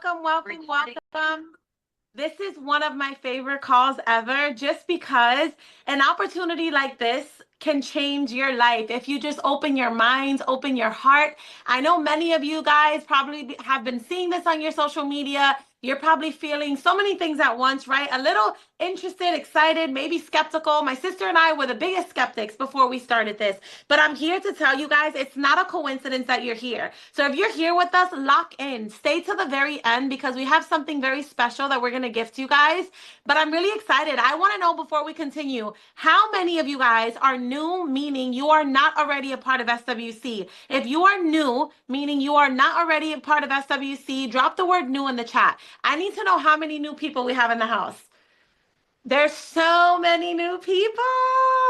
welcome. This is one of my favorite calls ever, just because an opportunity like this can change your life if you just open your minds, open your heart. I know many of you guys probably have been seeing this on your social media. You're probably feeling so many things at once, right? A little interested, excited, maybe skeptical. My sister and I were the biggest skeptics before we started this. But I'm here to tell you guys, it's not a coincidence that you're here. So if you're here with us, lock in. Stay to the very end because we have something very special that we're going to gift you guys. But I'm really excited. I want to know before we continue, how many of you guys are new, meaning you are not already a part of SWC? If you are new, meaning you are not already a part of SWC, drop the word new in the chat. I need to know how many new people we have in the house. There's so many new people.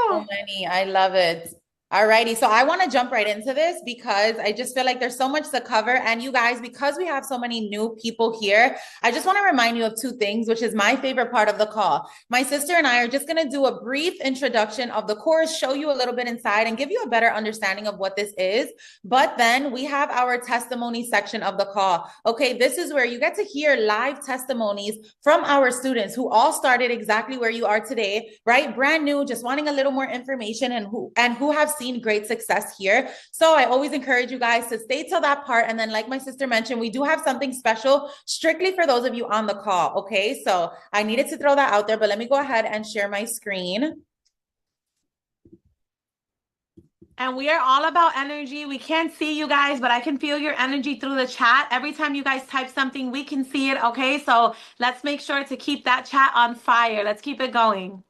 So many. I love it. All righty. So I want to jump right into this because I just feel like there's so much to cover. And you guys, because we have so many new people here, I just want to remind you of two things, which is my favorite part of the call. My sister and I are just going to do a brief introduction of the course, show you a little bit inside and give you a better understanding of what this is. But then we have our testimony section of the call. Okay, this is where you get to hear live testimonies from our students who all started exactly where you are today, right? Brand new, just wanting a little more information and who have seen great success here. So I always encourage you guys to stay till that part. And then, like my sister mentioned, we do have something special strictly for those of you on the call. Okay, so I needed to throw that out there, but let me go ahead and share my screen. And we are all about energy. We can't see you guys, but I can feel your energy through the chat. Every time you guys type something, we can see it. Okay, so let's make sure to keep that chat on fire. Let's keep it going.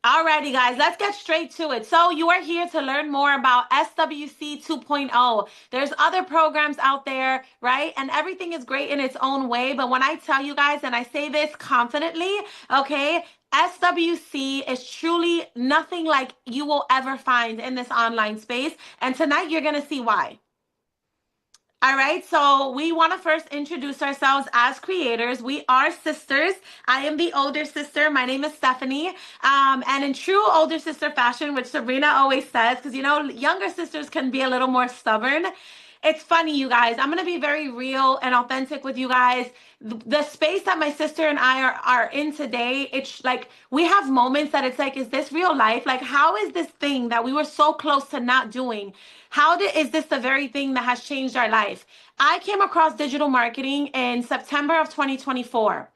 Alrighty, guys, let's get straight to it. So you are here to learn more about SWC 2.0. There's other programs out there, right? And everything is great in its own way. But when I tell you guys, and I say this confidently, okay, SWC is truly nothing like you will ever find in this online space. And tonight you're going to see why. All right, so we want to first introduce ourselves as creators. We are sisters. I am the older sister. My name is Stephanie. And in true older sister fashion, which Sabrina always says, because you know, younger sisters can be a little more stubborn. It's funny, you guys. I'm going to be very real and authentic with you guys. The space that my sister and I are in today, it's like we have moments that it's like, is this real life? Like, how is this thing that we were so close to not doing? Is this the very thing that has changed our life? I came across digital marketing in September of 2024.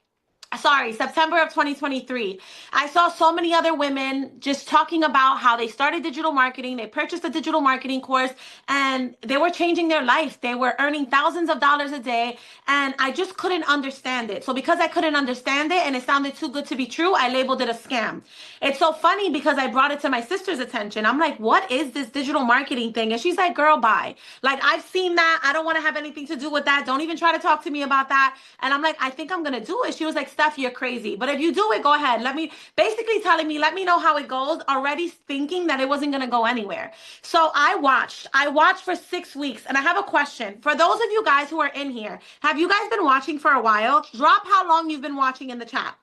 Sorry, September of 2023. I saw so many other women just talking about how they started digital marketing. They purchased a digital marketing course and they were changing their life. They were earning thousands of dollars a day. And I just couldn't understand it. So because I couldn't understand it and it sounded too good to be true, I labeled it a scam. It's so funny because I brought it to my sister's attention. I'm like, what is this digital marketing thing? And she's like, girl, bye. Like, I've seen that. I don't want to have anything to do with that. Don't even try to talk to me about that. And I'm like, I think I'm going to do it. She was like, Steph, you're crazy. But if you do it, go ahead. Basically telling me, let me know how it goes, already thinking that it wasn't going to go anywhere. So I watched for 6 weeks. And I have a question for those of you guys who are in here. Have you guys been watching for a while? Drop how long you've been watching in the chat.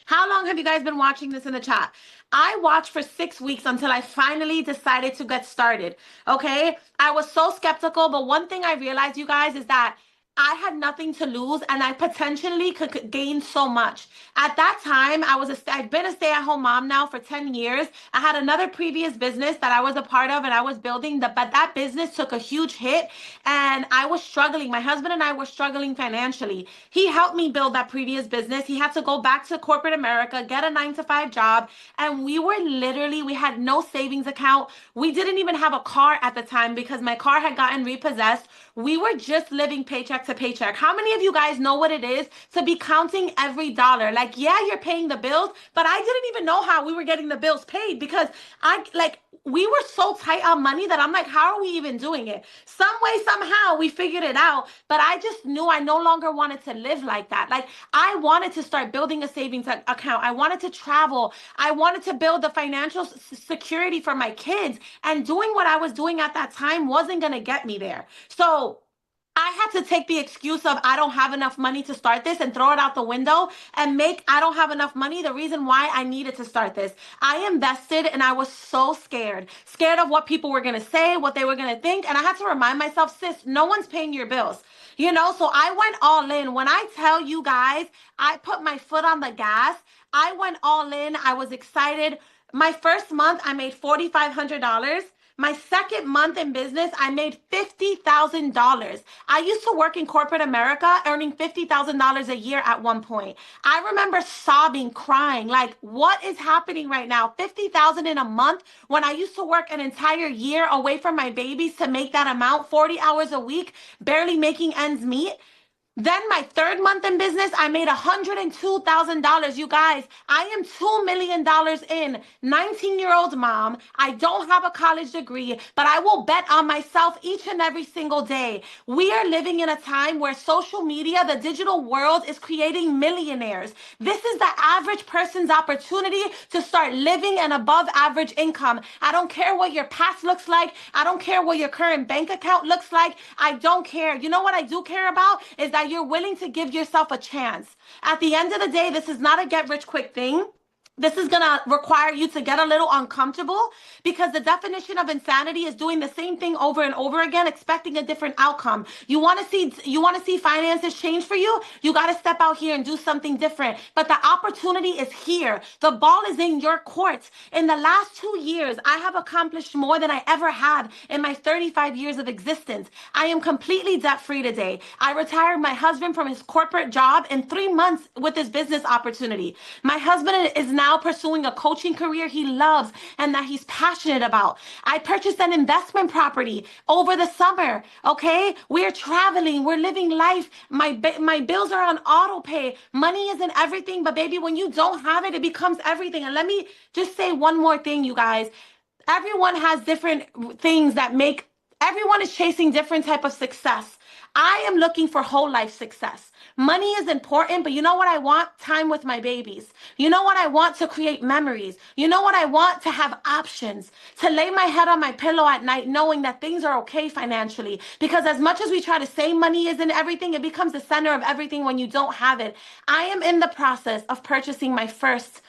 How long have you guys been watching this in the chat? I watched for 6 weeks until I finally decided to get started. Okay. I was so skeptical, but one thing I realized, you guys, is that I had nothing to lose and I potentially could gain so much. At that time, I'd been a stay-at-home mom now for 10 years. I had another previous business that I was a part of and I was building, but that business took a huge hit and I was struggling. My husband and I were struggling financially. He helped me build that previous business. He had to go back to corporate America, get a 9-to-5 job, and we had no savings account. We didn't even have a car at the time because my car had gotten repossessed. We were just living paycheck to paycheck. How many of you guys know what it is to be counting every dollar? Like, yeah, you're paying the bills, but I didn't even know how we were getting the bills paid because we were so tight on money that I'm like, how are we even doing it? Some way, somehow we figured it out, but I just knew I no longer wanted to live like that. Like, I wanted to start building a savings account. I wanted to travel. I wanted to build the financial security for my kids, and doing what I was doing at that time wasn't going to get me there. So I had to take the excuse of I don't have enough money to start this and throw it out the window and make I don't have enough money the reason why I needed to start this. I invested and I was so scared, scared of what people were going to say, what they were going to think. And I had to remind myself, sis, no one's paying your bills. You know, so I went all in. When I tell you guys, I put my foot on the gas. I went all in. I was excited. My first month, I made $4,500. My second month in business, I made $50,000. I used to work in corporate America, earning $50,000 a year at one point. I remember sobbing, crying, like, what is happening right now? 50,000 in a month when I used to work an entire year away from my babies to make that amount, 40 hours a week, barely making ends meet. Then my third month in business, I made $102,000. You guys, I am $2 million in, 19-year-old mom. I don't have a college degree, but I will bet on myself each and every single day. We are living in a time where social media, the digital world, is creating millionaires. This is the average person's opportunity to start living an above average income. I don't care what your past looks like. I don't care what your current bank account looks like. I don't care. You know what I do care about is that you're willing to give yourself a chance. At the end of the day, this is not a get rich quick thing. This is going to require you to get a little uncomfortable because the definition of insanity is doing the same thing over and over again, expecting a different outcome. You want to see finances change for you? You got to step out here and do something different. But the opportunity is here. The ball is in your court. In the last 2 years, I have accomplished more than I ever had in my 35 years of existence. I am completely debt free today. I retired my husband from his corporate job in 3 months with this business opportunity. My husband is now pursuing a coaching career he loves and that he's passionate about. I purchased an investment property over the summer. Okay, we're traveling, we're living life. My bills are on auto pay. Money isn't everything, but baby, when you don't have it, it becomes everything. And let me just say one more thing, you guys. Everyone has different things that make. Everyone is chasing different type of success. I am looking for whole life success. Money is important, but you know what I want? Time with my babies. You know what I want? To create memories. You know what I want? To have options. To lay my head on my pillow at night knowing that things are okay financially. Because as much as we try to say money isn't everything, it becomes the center of everything when you don't have it. I am in the process of purchasing my first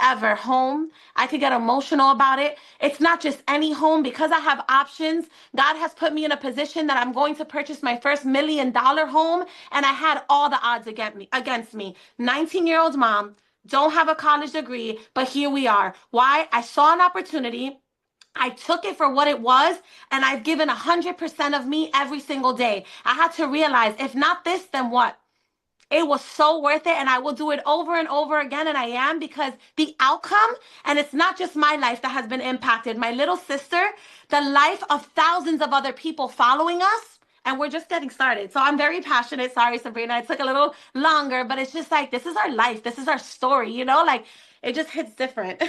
ever home. I could get emotional about it. It's not just any home. Because I have options, God has put me in a position that I'm going to purchase my first $1 million home. And I had all the odds against me. 19-year-old mom, don't have a college degree, but here we are. Why? I saw an opportunity. I took it for what it was, and I've given 100% of me every single day. I had to realize, if not this, then what? It was so worth it, and I will do it over and over again, and I am, because the outcome, and it's not just my life that has been impacted, my little sister, the life of thousands of other people following us, and we're just getting started. So I'm very passionate. Sorry, Sabrina, it took a little longer, but it's just like, this is our life. This is our story, you know, like it just hits different.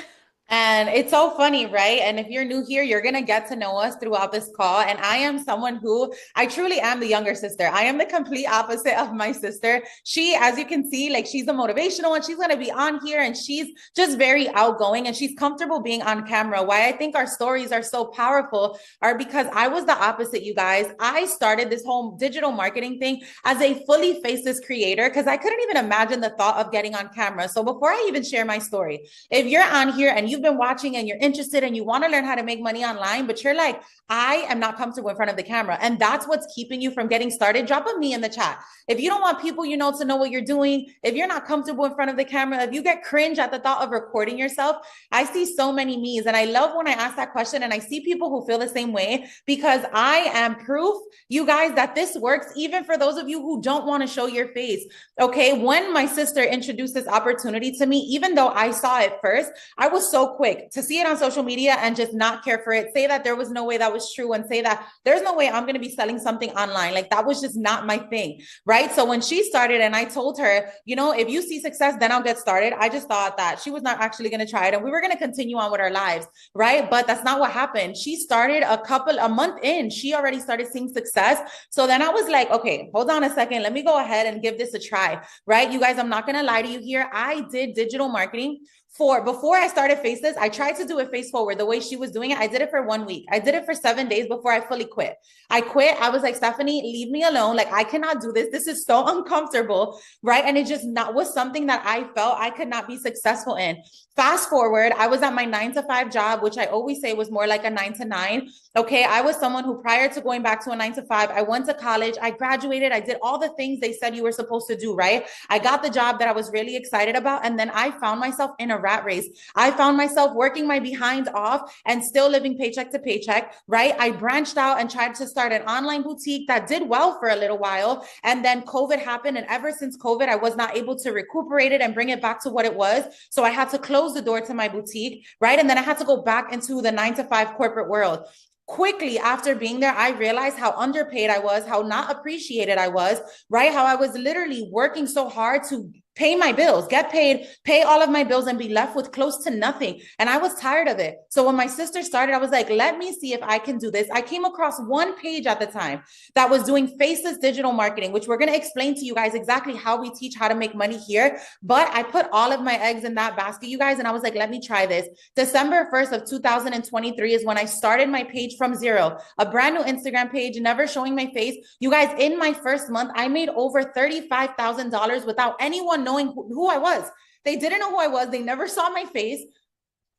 And it's so funny, right? And if you're new here, you're going to get to know us throughout this call. And I am someone who, I truly am the younger sister. I am the complete opposite of my sister. She, as you can see, like, she's a motivational one. She's going to be on here, and she's just very outgoing, and she's comfortable being on camera. Why I think our stories are so powerful are because I was the opposite, you guys. I started this whole digital marketing thing as a fully faceless creator because I couldn't even imagine the thought of getting on camera. So before I even share my story, if you're on here and you've been watching and you're interested and you want to learn how to make money online, but you're like, I am not comfortable in front of the camera, and that's what's keeping you from getting started, drop a me in the chat. If you don't want people you know to know what you're doing, if you're not comfortable in front of the camera, if you get cringe at the thought of recording yourself, I see so many me's. And I love when I ask that question and I see people who feel the same way, because I am proof, you guys, that this works even for those of you who don't want to show your face. Okay, when my sister introduced this opportunity to me, even though I saw it first, I was so quick to see it on social media and just not care for it, say that there was no way that was true, and say that there's no way I'm going to be selling something online. Like, that was just not my thing, right? So when she started and I told her, you know, if you see success, then I'll get started, I just thought that she was not actually going to try it and we were going to continue on with our lives, right? But that's not what happened. She started a month in, she already started seeing success. So then I was like, okay, hold on a second. Let me go ahead and give this a try, right? You guys, I'm not going to lie to you here. I did digital marketing for before I started Faceless, I tried to do it face forward the way she was doing it. I did it for 1 week. I did it for 7 days before I fully quit. I quit. I was like, Stephanie, leave me alone. Like, I cannot do this. This is so uncomfortable. Right. And it just not was something that I felt I could not be successful in. Fast forward, I was at my 9 to 5 job, which I always say was more like a 9 to 9. Okay. I was someone who, prior to going back to a 9 to 5, I went to college, I graduated, I did all the things they said you were supposed to do, right? I got the job that I was really excited about. And then I found myself in a rat race. I found myself working my behind off and still living paycheck to paycheck, right? I branched out and tried to start an online boutique that did well for a little while. And then COVID happened. And ever since COVID, I was not able to recuperate it and bring it back to what it was. So I had to close the door to my boutique, right? And then I had to go back into the 9 to 5 corporate world. Quickly after being there, I realized how underpaid I was, how not appreciated I was, right? How I was literally working so hard to pay my bills, get paid, pay all of my bills, and be left with close to nothing. And I was tired of it. So when my sister started, I was like, let me see if I can do this. I came across one page at the time that was doing Faceless digital marketing, which we're going to explain to you guys exactly how we teach how to make money here. But I put all of my eggs in that basket, you guys, and I was like, let me try this. December 1st of 2023 is when I started my page from zero, a brand new Instagram page, never showing my face. You guys, in my first month, I made over $35,000 without anyone knowing who I was. They didn't know who I was. They never saw my face.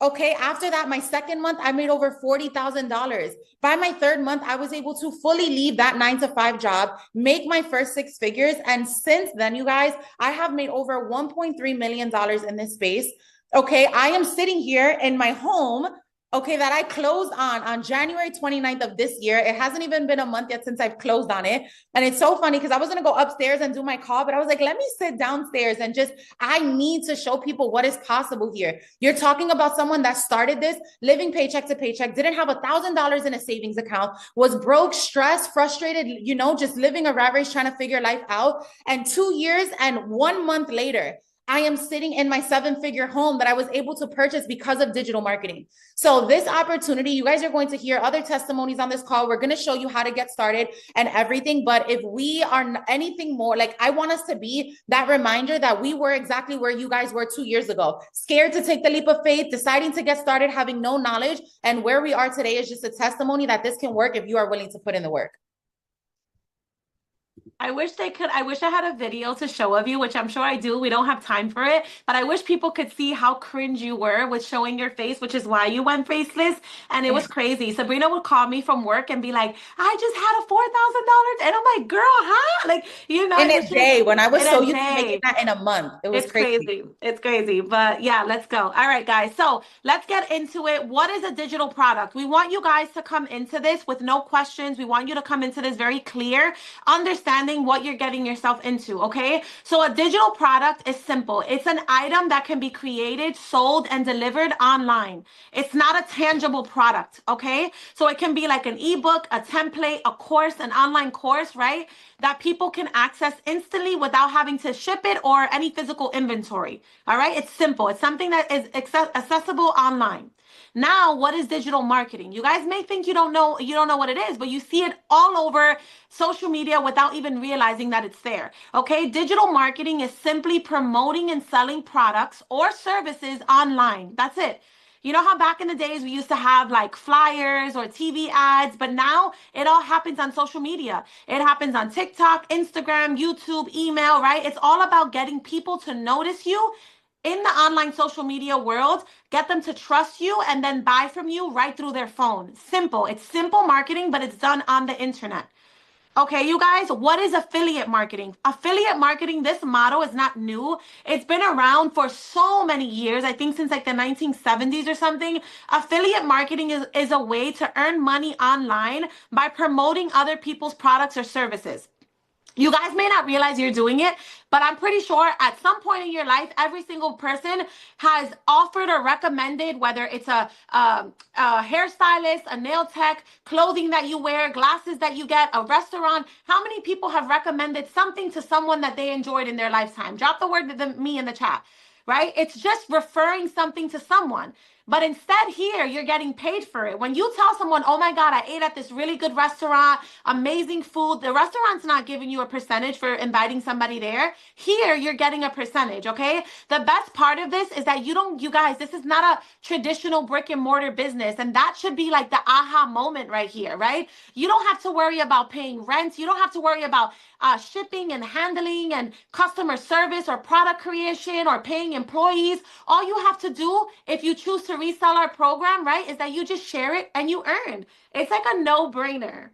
Okay. After that, my second month, I made over $40,000. By my third month, I was able to fully leave that 9 to 5 job, make my first 6 figures. And since then, you guys, I have made over $1.3 million in this space. Okay. I am sitting here in my home, okay, that I closed on January 29th of this year. It hasn't even been a month yet since I've closed on it. And it's so funny because I was going to go upstairs and do my call, but I was like, let me sit downstairs and just, I need to show people what is possible here. You're talking about someone that started this, living paycheck to paycheck, didn't have $1,000 in a savings account, was broke, stressed, frustrated, you know, just living a rat race, trying to figure life out. And 2 years and 1 month later, I am sitting in my 7-figure home that I was able to purchase because of digital marketing. So this opportunity, you guys are going to hear other testimonies on this call. We're going to show you how to get started and everything. But if we are anything more, like I want us to be that reminder that we were exactly where you guys were 2 years ago, scared to take the leap of faith, deciding to get started, having no knowledge. And where we are today is just a testimony that this can work if you are willing to put in the work. I wish they could. I wish I had a video to show of you, which I'm sure I do. We don't have time for it, but I wish people could see how cringe you were with showing your face, which is why you went faceless. And it was crazy. Sabrina would call me from work and be like, I just had a $4,000. And I'm like, girl, huh? Like, you know, In it a was just day, when I was in so a used to making day. that in a month, it was It's crazy. crazy. It's crazy. But yeah, let's go. All right, guys. So let's get into it. What is a digital product? We want you guys to come into this with no questions. We want you to come into this very clear, understanding what you're getting yourself into. Okay. So a digital product is simple. It's an item that can be created, sold, and delivered online. It's not a tangible product. Okay. So it can be like an ebook, a template, a course, an online course, right? That people can access instantly without having to ship it or any physical inventory. All right. It's simple. It's something that is accessible online. Now, what is digital marketing? You guys may think you don't know what it is, but you see it all over social media without even realizing that it's there. Okay? Digital marketing is simply promoting and selling products or services online. That's it. You know how back in the days we used to have like flyers or TV ads, but now it all happens on social media. It happens on TikTok, Instagram, YouTube, email, right? It's all about getting people to notice you in the online social media world, get them to trust you, and then buy from you right through their phone. Simple. It's simple marketing, but it's done on the internet. Okay, you guys, what is affiliate marketing? Affiliate marketing, this model is not new. It's been around for so many years. I think since like the 1970s or something. Affiliate marketing is a way to earn money online by promoting other people's products or services. You guys may not realize you're doing it, but I'm pretty sure at some point in your life, every single person has offered or recommended, whether it's a hairstylist, a nail tech, clothing that you wear, glasses that you get, a restaurant. How many people have recommended something to someone that they enjoyed in their lifetime? Drop the word to me in the chat, right? It's just referring something to someone. But instead, here, you're getting paid for it. When you tell someone, oh my God, I ate at this really good restaurant, amazing food, the restaurant's not giving you a percentage for inviting somebody there. Here, you're getting a percentage, okay? The best part of this is that you guys, this is not a traditional brick and mortar business. And that should be like the aha moment right here, right? You don't have to worry about paying rent. You don't have to worry about shipping and handling and customer service or product creation or paying employees. All you have to do if you choose to resell our program, right, is that you just share it and you earn. It's like a no-brainer.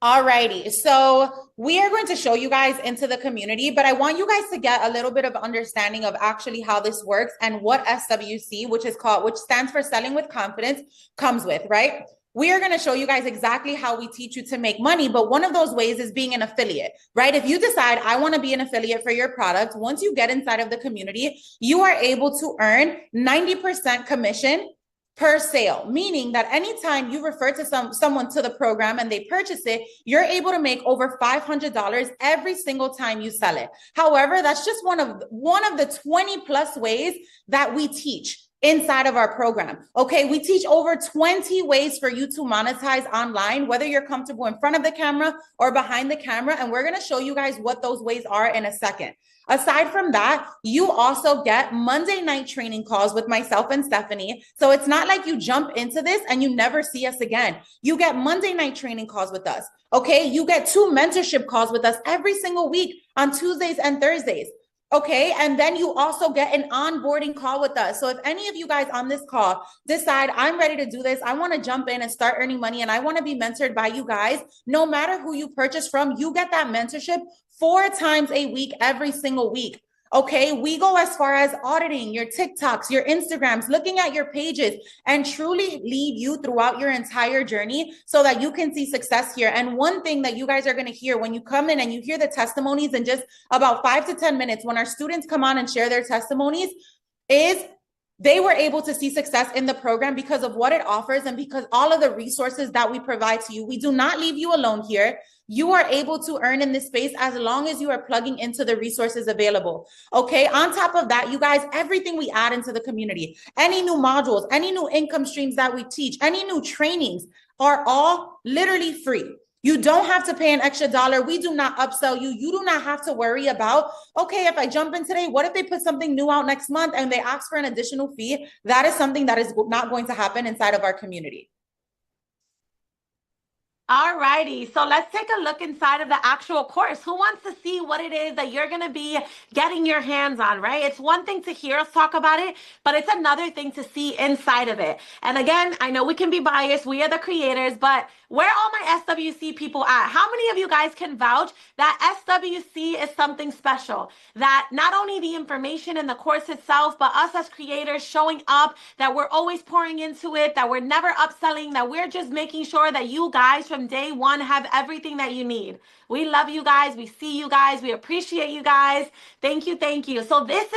Alrighty, so we are going to show you guys into the community, but I want you guys to get a little bit of understanding of actually how this works and what SWC, which stands for Selling with Confidence, comes with, right? We are going to show you guys exactly how we teach you to make money, but one of those ways is being an affiliate, right? If you decide I want to be an affiliate for your product, once you get inside of the community, you are able to earn 90% commission per sale, meaning that anytime you refer to someone to the program and they purchase it, you're able to make over $500 every single time you sell it. However, that's just one of the 20 plus ways that we teach inside of our program. Okay, we teach over 20 ways for you to monetize online, whether you're comfortable in front of the camera or behind the camera, and we're going to show you guys what those ways are in a second. Aside from that, you also get Monday night training calls with myself and Stephanie. So it's not like you jump into this and you never see us again. You get Monday night training calls with us. Okay. You get 2 mentorship calls with us every single week on Tuesdays and Thursdays. Okay. And then you also get an onboarding call with us. So if any of you guys on this call decide I'm ready to do this, I want to jump in and start earning money and I want to be mentored by you guys, no matter who you purchase from, you get that mentorship 4 times a week, every single week. Okay, we go as far as auditing your TikToks, your Instagrams, looking at your pages, and truly lead you throughout your entire journey so that you can see success here. And one thing that you guys are going to hear when you come in and you hear the testimonies in just about 5 to 10 minutes, when our students come on and share their testimonies, is they were able to see success in the program because of what it offers and because all of the resources that we provide to you. We do not leave you alone here. You are able to earn in this space as long as you are plugging into the resources available. Okay. On top of that, you guys, everything we add into the community, any new modules, any new income streams that we teach, any new trainings are all literally free. You don't have to pay an extra dollar. We do not upsell you. You do not have to worry about, okay, if I jump in today, what if they put something new out next month and they ask for an additional fee? That is something that is not going to happen inside of our community. All righty, so let's take a look inside of the actual course. Who wants to see what it is that you're going to be getting your hands on, right? It's one thing to hear us talk about it, but it's another thing to see inside of it. And again, I know we can be biased. We are the creators, but where are all my SWC people at? How many of you guys can vouch that SWC is something special? That not only the information in the course itself, but us as creators showing up, that we're always pouring into it, that we're never upselling, that we're just making sure that you guys from day one have everything that you need. We love you guys. We see you guys. We appreciate you guys. Thank you. Thank you. So this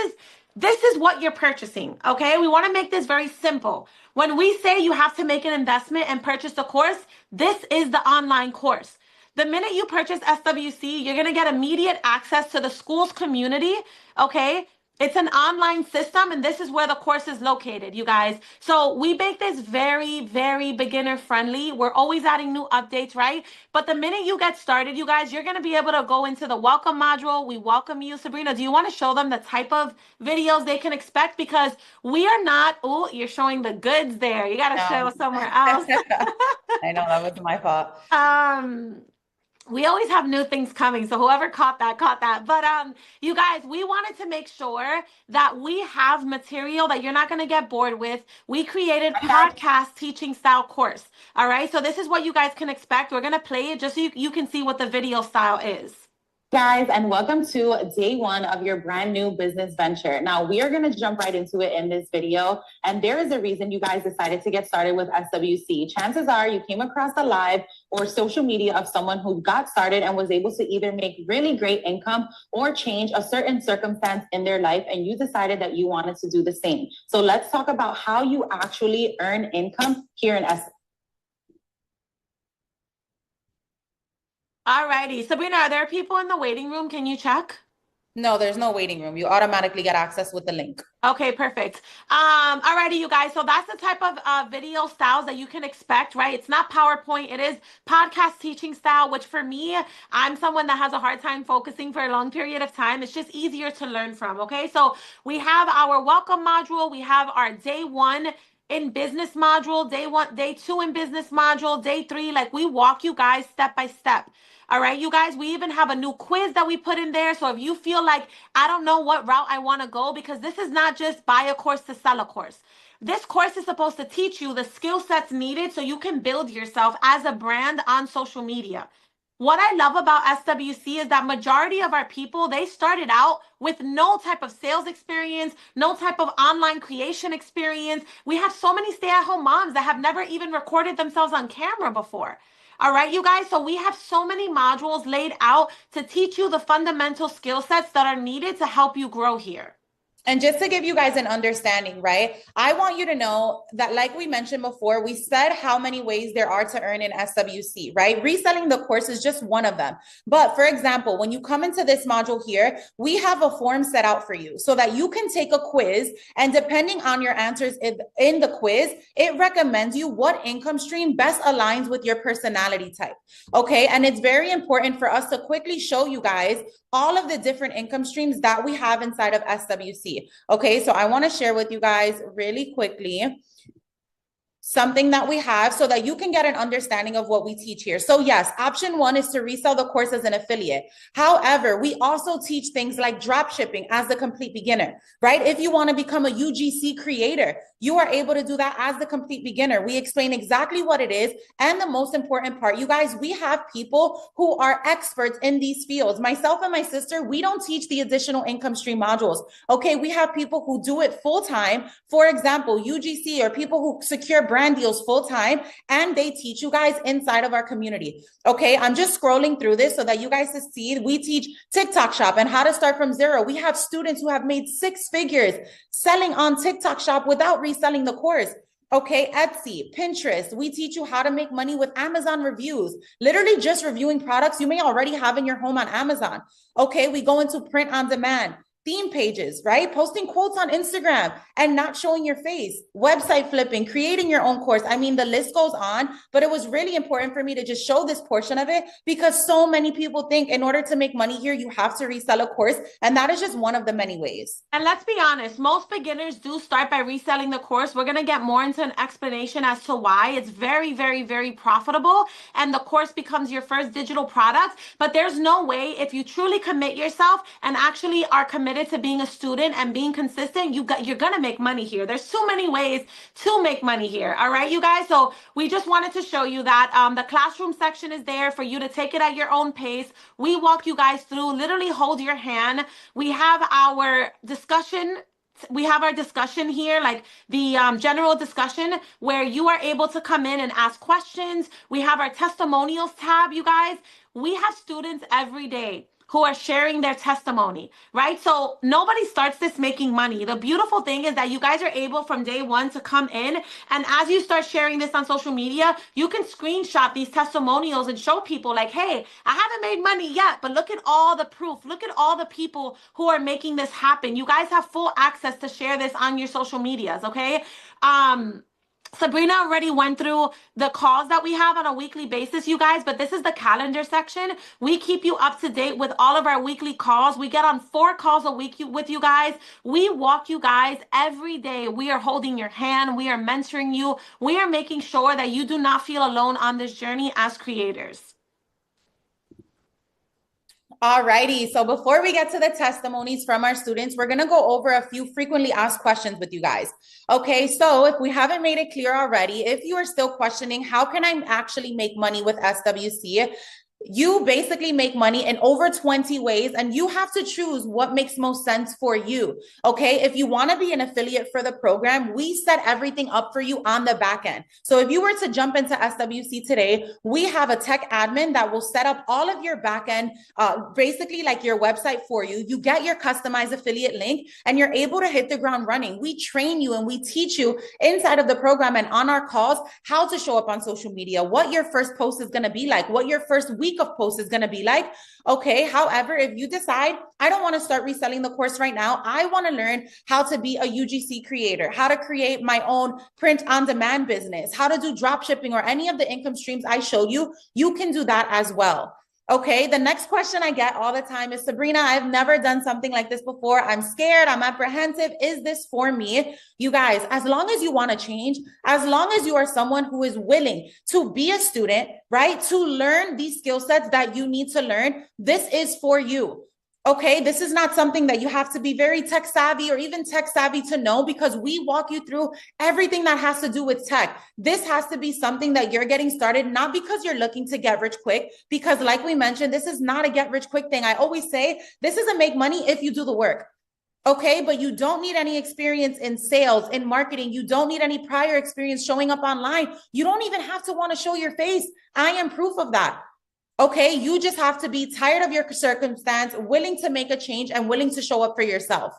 is what you're purchasing, okay? We want to make this very simple. When we say you have to make an investment and purchase the course, this is the online course. The minute you purchase SWC, you're going to get immediate access to the school's community, okay? It's an online system, and this is where the course is located, you guys. So we make this very, very beginner friendly. We're always adding new updates, right? But the minute you get started, you guys, you're going to be able to go into the welcome module. We welcome you. Sabrina, do you want to show them the type of videos they can expect? Because we are not, oh, you're showing the goods there. You got to show somewhere else. I know that was my fault. We always have new things coming, so whoever caught that caught that. But you guys, we wanted to make sure that we have material that you're not going to get bored with. We created podcast teaching style course. All right, so this is what you guys can expect. We're going to play it just so you can see what the video style is. Guys, and welcome to day 1 of your brand new business venture. Now, we are going to jump right into it in this video, and there is a reason you guys decided to get started with SWC. Chances are you came across a live or social media of someone who got started and was able to either make really great income or change a certain circumstance in their life, and you decided that you wanted to do the same. So let's talk about how you actually earn income here in SWC. All righty. Sabrina, are there people in the waiting room? Can you check? No, there's no waiting room. You automatically get access with the link. Okay, perfect. Alrighty, you guys. So that's the type of video styles that you can expect, right? It's not PowerPoint. It is podcast teaching style, which for me, I'm someone that has a hard time focusing for a long period of time. It's just easier to learn from, okay? So we have our welcome module. We have our day 1 in business module, day 1, day 2 in business module, day 3. Like, we walk you guys step by step. All right, you guys, we even have a new quiz that we put in there. So if you feel like, I don't know what route I want to go, because this is not just buy a course to sell a course. This course is supposed to teach you the skill sets needed so you can build yourself as a brand on social media. What I love about SWC is that majority of our people, they started out with no type of sales experience, no type of online creation experience. We have so many stay-at-home moms that have never even recorded themselves on camera before. All right, you guys. So we have so many modules laid out to teach you the fundamental skill sets that are needed to help you grow here. And just to give you guys an understanding, right? I want you to know that, like we mentioned before, we said how many ways there are to earn in SWC, right? Reselling the course is just one of them. But for example, when you come into this module here, we have a form set out for you so that you can take a quiz. And depending on your answers in the quiz, it recommends you what income stream best aligns with your personality type. Okay. And it's very important for us to quickly show you guys all of the different income streams that we have inside of SWC. Okay, so I want to share with you guys really quickly something that we have so that you can get an understanding of what we teach here. So yes, option 1 is to resell the course as an affiliate. However, we also teach things like drop shipping as the complete beginner, right? If you want to become a UGC creator, you are able to do that as the complete beginner. We explain exactly what it is. And the most important part, you guys, we have people who are experts in these fields. Myself and my sister, we don't teach the additional income stream modules. Okay, we have people who do it full time. For example, UGC, or people who secure brand deals full time, and they teach you guys inside of our community. Okay, I'm just scrolling through this so that you guys can see. We teach TikTok shop and how to start from zero. We have students who have made 6 figures selling on TikTok shop without reselling the course. Okay, Etsy, Pinterest. We teach you how to make money with Amazon reviews, literally just reviewing products you may already have in your home on Amazon. Okay, we go into print on demand, theme pages, right? Posting quotes on Instagram and not showing your face, website flipping, creating your own course. I mean, the list goes on, but it was really important for me to just show this portion of it because so many people think in order to make money here, you have to resell a course. And that is just one of the many ways. And let's be honest, most beginners do start by reselling the course. We're going to get more into an explanation as to why. It's very, very, very profitable. And the course becomes your first digital product. But there's no way, if you truly commit yourself and actually are committed to being a student and being consistent, you're going to make money here. There's too many ways to make money here. All right, you guys. So we just wanted to show you that the classroom section is there for you to take it at your own pace. We walk you guys through, literally hold your hand. We have our discussion. We have our discussion here, like the general discussion where you are able to come in and ask questions. We have our testimonials tab, you guys. We have students every day who are sharing their testimony, right? So nobody starts this making money. The beautiful thing is that you guys are able from day 1 to come in, and as you start sharing this on social media, you can screenshot these testimonials and show people like, hey, I haven't made money yet, but look at all the proof. Look at all the people who are making this happen. You guys have full access to share this on your social medias, okay? Sabrina already went through the calls that we have on a weekly basis, you guys, but this is the calendar section. We keep you up to date with all of our weekly calls. We get on 4 calls a week with you guys. We walk you guys every day. We are holding your hand. We are mentoring you. We are making sure that you do not feel alone on this journey as creators. Alrighty, so before we get to the testimonies from our students, we're going to go over a few frequently asked questions with you guys. Okay, so if we haven't made it clear already, if you are still questioning, how can I actually make money with SWC? You basically make money in over 20 ways, and you have to choose what makes most sense for you. Okay. If you want to be an affiliate for the program, we set everything up for you on the back end. So if you were to jump into SWC today, we have a tech admin that will set up all of your back end, basically like your website for you. You get your customized affiliate link and you're able to hit the ground running. We train you and we teach you inside of the program and on our calls how to show up on social media, what your first post is going to be like, what your first week week of posts is going to be like. Okay. However, if you decide, I don't want to start reselling the course right now, I want to learn how to be a UGC creator, how to create my own print on demand business, how to do drop shipping or any of the income streams I showed you, you can do that as well. Okay, the next question I get all the time is, Sabrina, I've never done something like this before. I'm scared, I'm apprehensive. Is this for me? You guys, as long as you want to change, as long as you are someone who is willing to be a student, right, to learn these skill sets that you need to learn, this is for you. Okay, this is not something that you have to be very tech savvy or even tech savvy to know, because we walk you through everything that has to do with tech. This has to be something that you're getting started, not because you're looking to get rich quick, because like we mentioned, this is not a get rich quick thing. I always say this is a make money if you do the work. Okay, but you don't need any experience in sales, in marketing. You don't need any prior experience showing up online. You don't even have to want to show your face. I am proof of that. Okay, you just have to be tired of your circumstance, willing to make a change and willing to show up for yourself.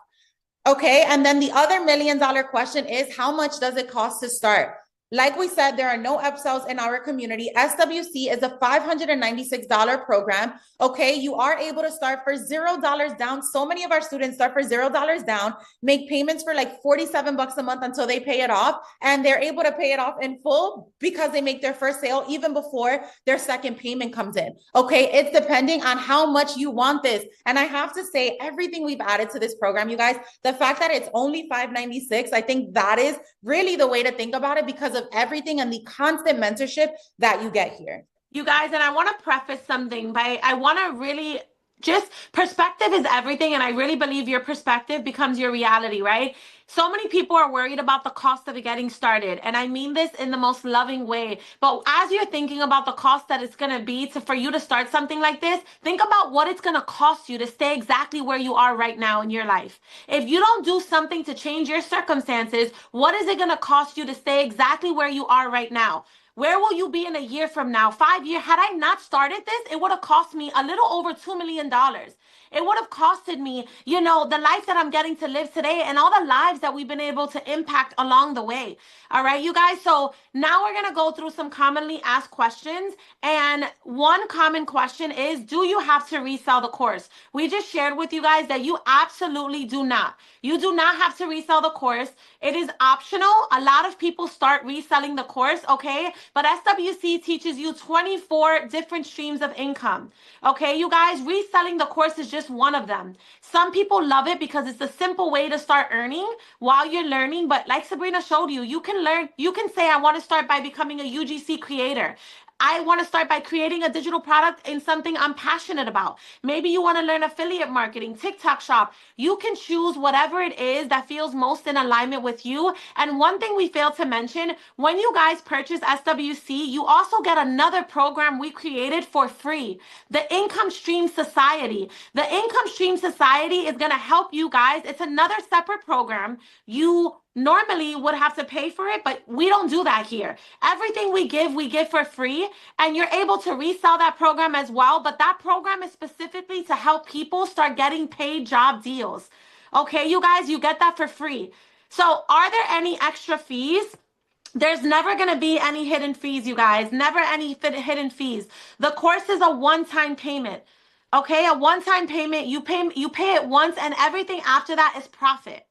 Okay, and then the other $1 million question is, how much does it cost to start? Like we said, there are no upsells in our community. SWC is a $596 program. Okay, you are able to start for $0 down. So many of our students start for $0 down, make payments for like 47 bucks a month until they pay it off. And they're able to pay it off in full because they make their first sale even before their second payment comes in. Okay, it's depending on how much you want this. And I have to say, everything we've added to this program, you guys, the fact that it's only $596, I think that is really the way to think about it, because of everything and the constant mentorship that you get here. You guys, and I want to preface something by, I want to really just, perspective is everything. And I really believe your perspective becomes your reality, right? So many people are worried about the cost of getting started. And I mean this in the most loving way. But as you're thinking about the cost that it's going to be for you to start something like this, think about what it's going to cost you to stay exactly where you are right now in your life. If you don't do something to change your circumstances, what is it going to cost you to stay exactly where you are right now? Where will you be in a year from now, 5 years? Had I not started this, it would have cost me a little over $2 million. It would have costed me, you know, the life that I'm getting to live today and all the lives that we've been able to impact along the way. All right, you guys. So now we're going to go through some commonly asked questions. And one common question is, do you have to resell the course? We just shared with you guys that you absolutely do not. You do not have to resell the course. It is optional. A lot of people start reselling the course, okay? But SWC teaches you 24 different streams of income. Okay, you guys, reselling the course is just one of them. Some people love it because it's a simple way to start earning while you're learning. But like Sabrina showed you, you can learn, you can say, I want to start by becoming a UGC creator. I want to start by creating a digital product in something I'm passionate about. Maybe you want to learn affiliate marketing, TikTok shop. You can choose whatever it is that feels most in alignment with you. And one thing we failed to mention, when you guys purchase SWC, you also get another program we created for free, the Income Stream Society. The Income Stream Society is going to help you guys. It's another separate program. You normally would have to pay for it, but we don't do that here. Everything we give for free, and you're able to resell that program as well. But that program is specifically to help people start getting paid job deals. Okay, you guys, you get that for free. So are there any extra fees? There's never going to be any hidden fees, you guys. Never any hidden fees. The course is a one-time payment. Okay, a one-time payment. You pay it once, and everything after that is profit.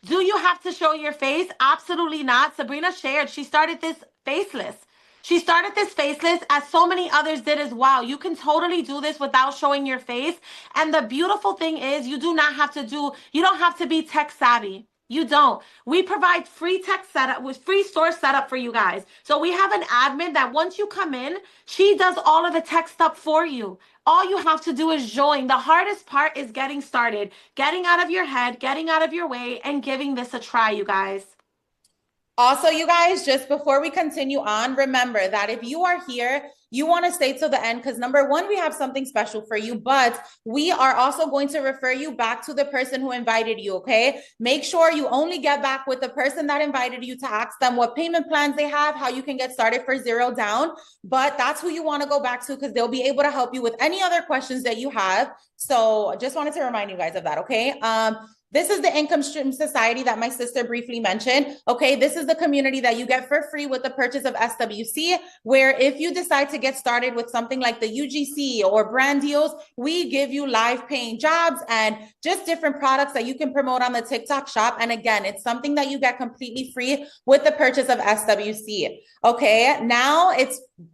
Do you have to show your face? Absolutely not. Sabrina shared, she started this faceless. She started this faceless, as so many others did as well. You can totally do this without showing your face. And the beautiful thing is, you don't have to be tech savvy. You don't. We provide free tech setup with free store setup for you guys. So we have an admin that once you come in, she does all of the tech stuff for you. All you have to do is join. The hardest part is getting started, getting out of your head, getting out of your way, and giving this a try, you guys. Also, you guys, just before we continue on, remember that if you are here, you want to stay till the end, because number one, we have something special for you, but we are also going to refer you back to the person who invited you, okay? Make sure you only get back with the person that invited you to ask them what payment plans they have, how you can get started for $0 down, but that's who you want to go back to, because they'll be able to help you with any other questions that you have. So just wanted to remind you guys of that, okay? This is the income stream society that my sister briefly mentioned. Okay, this is the community that you get for free with the purchase of SWC, where if you decide to get started with something like the UGC or brand deals, we give you live paying jobs and just different products that you can promote on the TikTok shop. And again, it's something that you get completely free with the purchase of SWC. Okay, now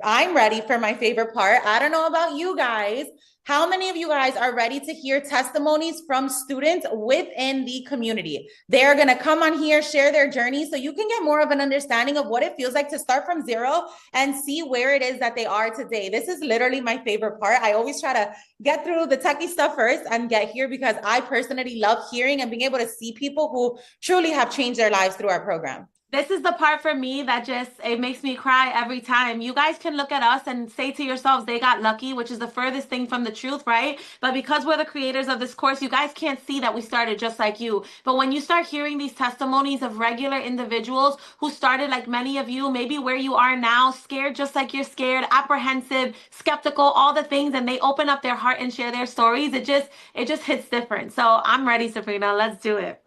I'm ready for my favorite part. I don't know about you guys. How many of you guys are ready to hear testimonies from students within the community? They're going to come on here, share their journey so you can get more of an understanding of what it feels like to start from zero and see where it is that they are today. This is literally my favorite part. I always try to get through the techie stuff first and get here because I personally love hearing and being able to see people who truly have changed their lives through our program. This is the part for me that it makes me cry every time. You guys can look at us and say to yourselves, they got lucky, which is the furthest thing from the truth, right? But because we're the creators of this course, you guys can't see that we started just like you. But when you start hearing these testimonies of regular individuals who started like many of you, maybe where you are now, scared just like you're scared, apprehensive, skeptical, all the things, and they open up their heart and share their stories, it just hits different. So I'm ready, Sabrina. Let's do it.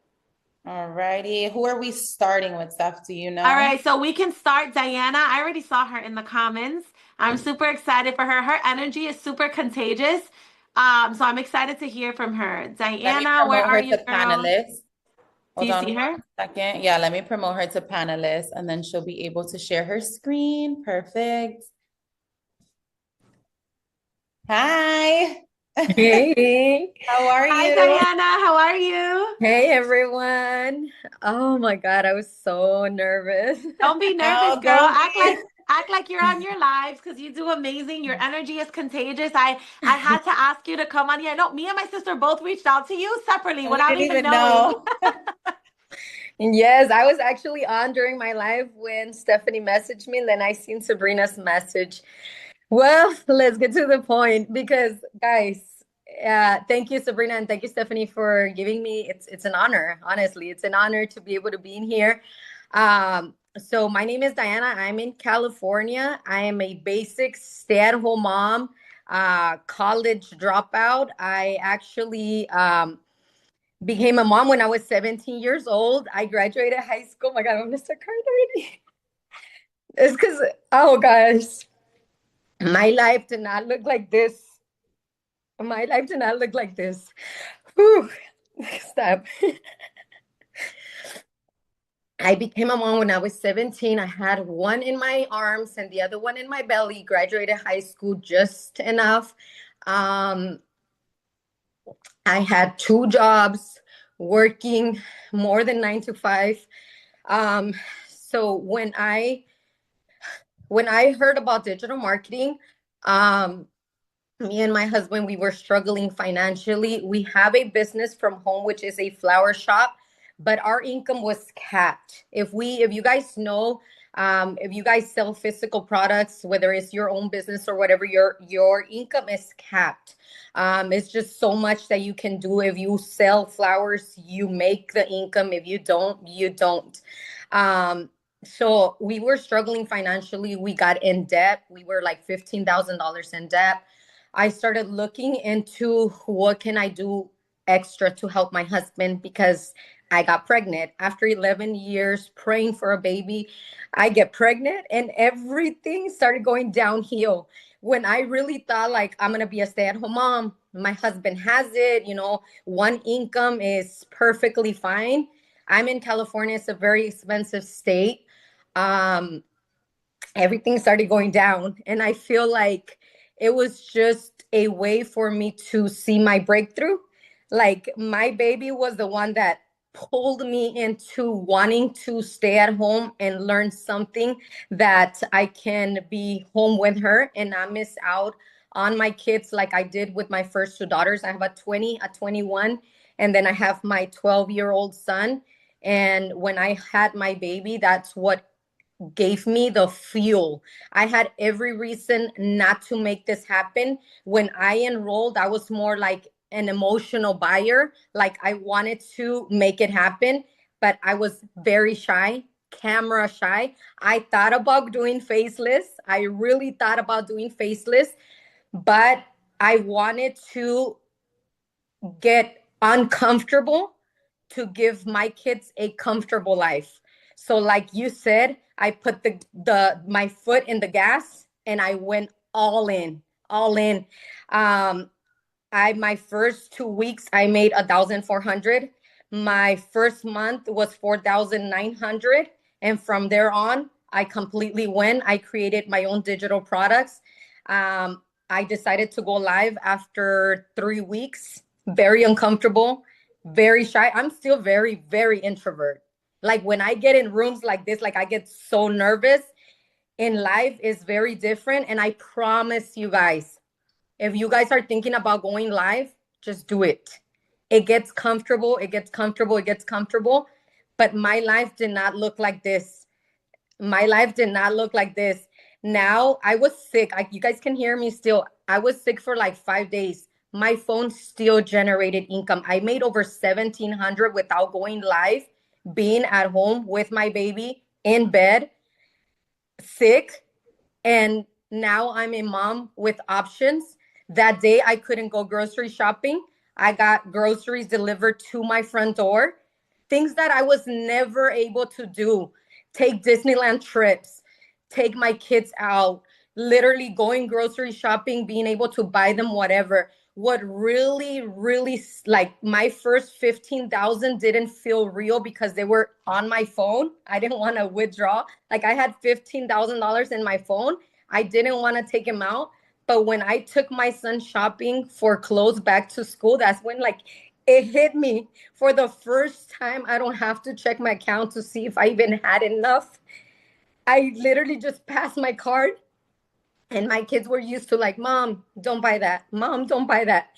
All righty. Who are we starting with, Steph? Do you know? All right, so we can start Diana. I already saw her in the comments. I'm super excited for her. Her energy is super contagious. So I'm excited to hear from her. Diana, where are you, girl? Panelist. Do you see her? Second. Yeah, let me promote her to panelist and then she'll be able to share her screen. Perfect. Hi. Hey. How are you? Hi, Diana. How are you? Hey, everyone. Oh my God, I was so nervous. Don't be nervous, girl. Act like you're on your lives because you do amazing. Your energy is contagious. I had to ask you to come on here. No, me and my sister both reached out to you separately without even knowing. Yes, I was actually on during my live when Stephanie messaged me, and then I seen Sabrina's message. Well, let's get to the point because, guys, thank you, Sabrina, and thank you, Stephanie, for giving me. It's an honor, honestly. It's an honor to be able to be in here. So my name is Diana. I'm in California. I am a basic stay-at-home mom, college dropout. I actually became a mom when I was 17 years old. I graduated high school. Oh my God, I'm gonna start crying already. It's because, oh gosh. My life did not look like this. My life did not look like this. Whew. Stop. I became a mom when I was 17. I had one in my arms and the other one in my belly. Graduated high school just enough. I had 2 jobs, working more than 9 to 5. So when I heard about digital marketing, me and my husband, we were struggling financially. We have a business from home, which is a flower shop, but our income was capped. If you guys know, if you guys sell physical products, whether it's your own business or whatever, your income is capped. It's just so much that you can do. If you sell flowers, you make the income. If you don't, you don't. So we were struggling financially. We got in debt. We were like $15,000 in debt. I started looking into what can I do extra to help my husband because I got pregnant. After 11 years praying for a baby, I get pregnant and everything started going downhill. When I really thought like I'm going to be a stay-at-home mom, my husband has it, one income is perfectly fine. I'm in California. It's a very expensive state. Everything started going down and I feel like it was just a way for me to see my breakthrough. Like my baby was the one that pulled me into wanting to stay at home and learn something that I can be home with her and not miss out on my kids like I did with my first 2 daughters. I have a 20, a 21, and then I have my 12-year-old son. And when I had my baby, that's what gave me the fuel. I had every reason not to make this happen. When I enrolled, I was more like an emotional buyer. Like I wanted to make it happen, but I was very shy, camera shy. I thought about doing faceless. I really thought about doing faceless, but I wanted to get uncomfortable to give my kids a comfortable life. So like you said, I put the my foot in the gas and I went all in, all in. I my first 2 weeks I made 1,400. My first month was 4,900, and from there on I completely went. I created my own digital products. I decided to go live after 3 weeks. Very uncomfortable, very shy. I'm still very introvert. Like when I get in rooms like this, like I get so nervous. In life is very different, and I promise you guys, if you guys are thinking about going live, just do it. It gets comfortable, it gets comfortable, it gets comfortable. But my life did not look like this. My life did not look like this. Now I was sick. You guys can hear me still. I was sick for like 5 days. My phone still generated income. I made over 1,700 without going live, being at home with my baby in bed, sick. And now I'm a mom with options. That day I couldn't go grocery shopping. I got groceries delivered to my front door. Things that I was never able to do. Take Disneyland trips, take my kids out, literally going grocery shopping, being able to buy them whatever. What really like my first 15,000 didn't feel real because they were on my phone. I didn't want to withdraw. Like I had $15,000 in my phone. I didn't want to take him out. But when I took my son shopping for clothes back to school, that's when like it hit me for the first time. I don't have to check my account to see if I even had enough. I literally just passed my card, and my kids were used to like, Mom, don't buy that. Mom, don't buy that.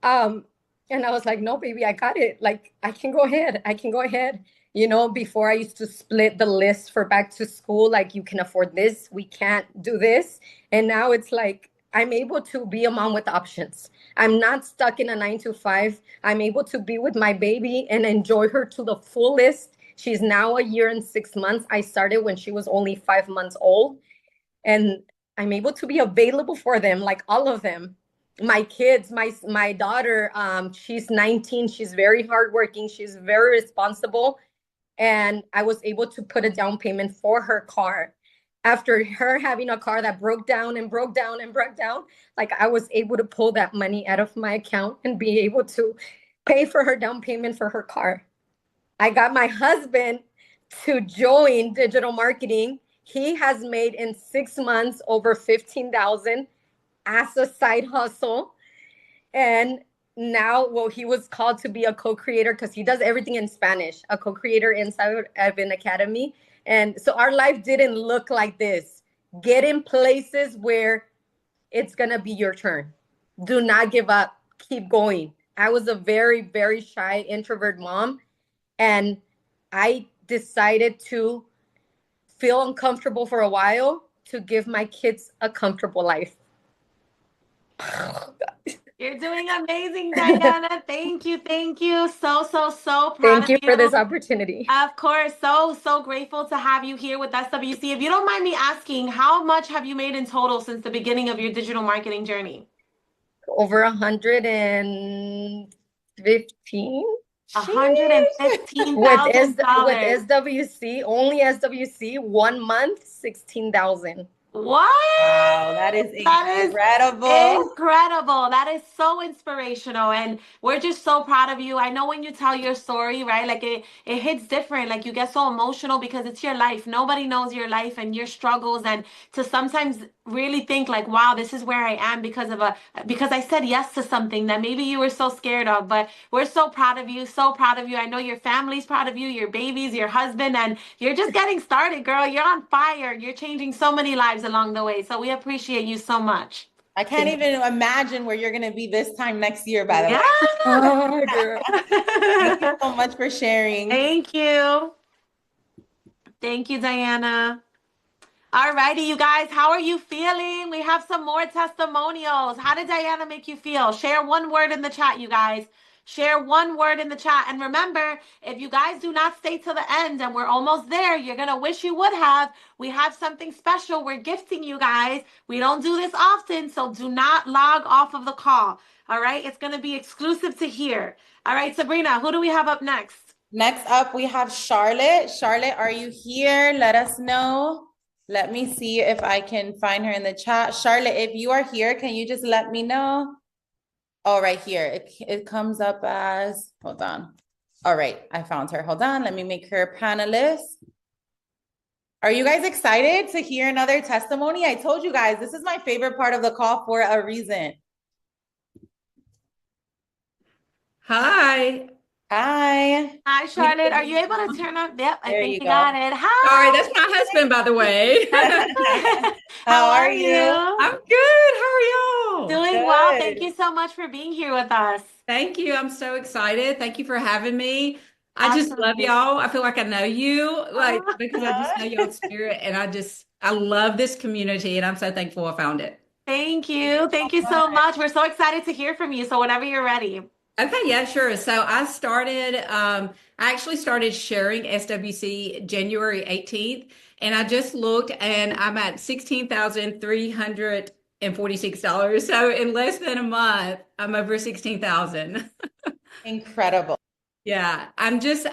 Um, and I was like, no, baby, I got it. Like, I can go ahead. I can go ahead. You know, before I used to split the list for back to school, like, you can afford this, we can't do this. And now it's like, I'm able to be a mom with options. I'm not stuck in a 9 to 5. I'm able to be with my baby and enjoy her to the fullest. She's now a year and 6 months. I started when she was only 5 months old. And I'm able to be available for them, like all of them. My kids, my daughter, she's 19. She's very hardworking. She's very responsible. And I was able to put a down payment for her car. After her having a car that broke down and broke down and broke down, like I was able to pull that money out of my account and be able to pay for her down payment for her car. I got my husband to join digital marketing. He has made in 6 months over 15,000 as a side hustle. And now, well, he was called to be a co-creator because he does everything in Spanish, a co-creator inside of an academy. And so our life didn't look like this. Get in places where it's going to be your turn. Do not give up. Keep going. I was a very shy introvert mom, and I decided to feel uncomfortable for a while to give my kids a comfortable life. You're doing amazing, Diana. Thank you. Thank you. So proud Thank of you you. for this opportunity. Of course. So grateful to have you here with SWC. If you don't mind me asking, how much have you made in total since the beginning of your digital marketing journey? Over 115. $115,000. With SWC, only SWC, 1 month, 16,000. What? Wow, that is incredible. Incredible. That is so inspirational. And we're just so proud of you. I know when you tell your story, right? Like it hits different. Like you get so emotional because it's your life. Nobody knows your life and your struggles. And to sometimes really think like, wow, this is where I am because I said yes to something that maybe you were so scared of. But we're so proud of you, so proud of you. I know your family's proud of you, your babies, your husband, and you're just getting started, girl. You're on fire. You're changing so many lives along the way. So we appreciate you so much. I can't even imagine where you're going to be this time next year, by the way. Oh, girl. Thank you so much for sharing. Thank you. Thank you, Diana. All righty, you guys, how are you feeling? We have some more testimonials. How did Diana make you feel? Share one word in the chat, you guys. Share one word in the chat. And remember, if you guys do not stay till the end, and we're almost there, you're going to wish you would have. We have something special we're gifting you guys. We don't do this often, so do not log off of the call. All right, it's going to be exclusive to here. All right, Sabrina, who do we have up next? Next up, we have Charlotte. Charlotte, are you here? Let us know. Let me see if I can find her in the chat. Charlotte, if you are here, can you just let me know? Oh, right here. It comes up as, hold on. All right, I found her. Hold on, let me make her a panelist. Are you guys excited to hear another testimony? I told you guys, this is my favorite part of the call for a reason. Hi. Hi. Hi, Charlotte. Are you able to turn on? Yep, I There think you you got go. it. Sorry, Hi. that's my husband, by the way. That's okay. How How are are you? you? I'm good. How are y'all? Doing well. Thank Good. you so much for being here with us. Thank you. I'm so excited. Thank you for having me. I just love Absolutely. y'all. I feel like I know you, like, Oh, because I just know y'all's spirit, and I love this community, and I'm so thankful I found it. thank Thank you you. so Thank you so much. much. We're so excited to hear from you. So whenever you're ready. Okay, yeah, sure. So I actually started sharing SWC January 18th, and I just looked and I'm at $16,346. So in less than a month, I'm over 16,000. Incredible. Yeah, I'm so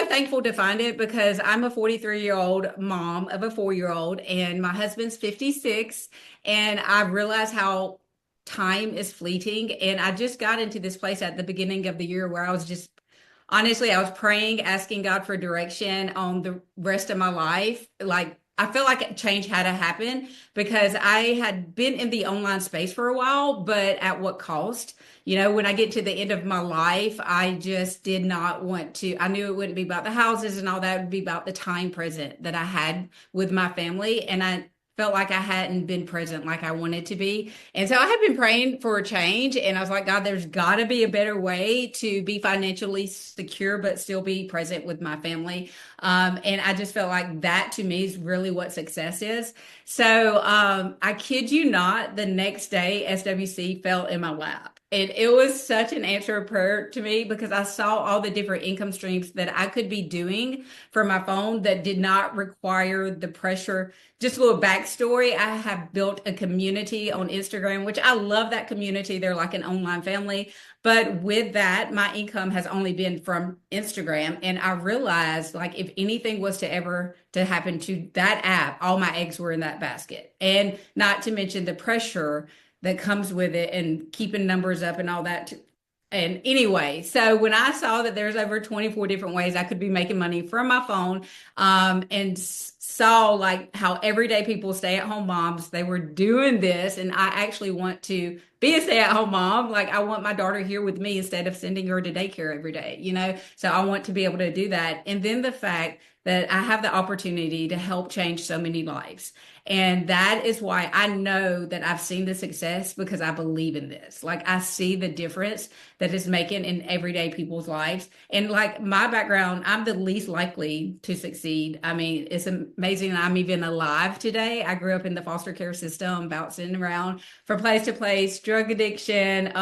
thankful to find it because I'm a 43-year-old mom of a 4-year-old and my husband's 56, and I realize how time is fleeting, and I just got into this place at the beginning of the year where I was just honestly, I was praying, asking God for direction on the rest of my life. Like, I feel like a change had to happen because I had been in the online space for a while, but at what cost? You know, when I get to the end of my life, I just did not want to. I knew it wouldn't be about the houses and all that, it would be about the time present that I had with my family. And I felt like I hadn't been present like I wanted to be. And so I had been praying for a change, and I was like, God, there's got to be a better way to be financially secure, but still be present with my family. And I just felt like that to me is really what success is. So I kid you not, the next day, SWC fell in my lap. And it was such an answer of prayer to me because I saw all the different income streams that I could be doing for my phone that did not require the pressure. Just a little backstory. I have built a community on Instagram, which I love that community. They're like an online family. But with that, my income has only been from Instagram. And I realized like if anything was to ever to happen to that app, all my eggs were in that basket. And not to mention the pressure that comes with it and keeping numbers up and all that. And anyway, so when I saw that there's over 24 different ways I could be making money from my phone, and saw like how everyday people, stay-at-home moms, they were doing this, and I actually want to be a stay-at-home mom. Like I want my daughter here with me instead of sending her to daycare every day, you know? So I want to be able to do that. And then the fact that I have the opportunity to help change so many lives. And that is why I know that I've seen the success because I believe in this. Like I see the difference that it's making in everyday people's lives. And like my background, I'm the least likely to succeed. I mean, it's amazing I'm even alive today. I grew up in the foster care system, bouncing around from place to place, drug addiction,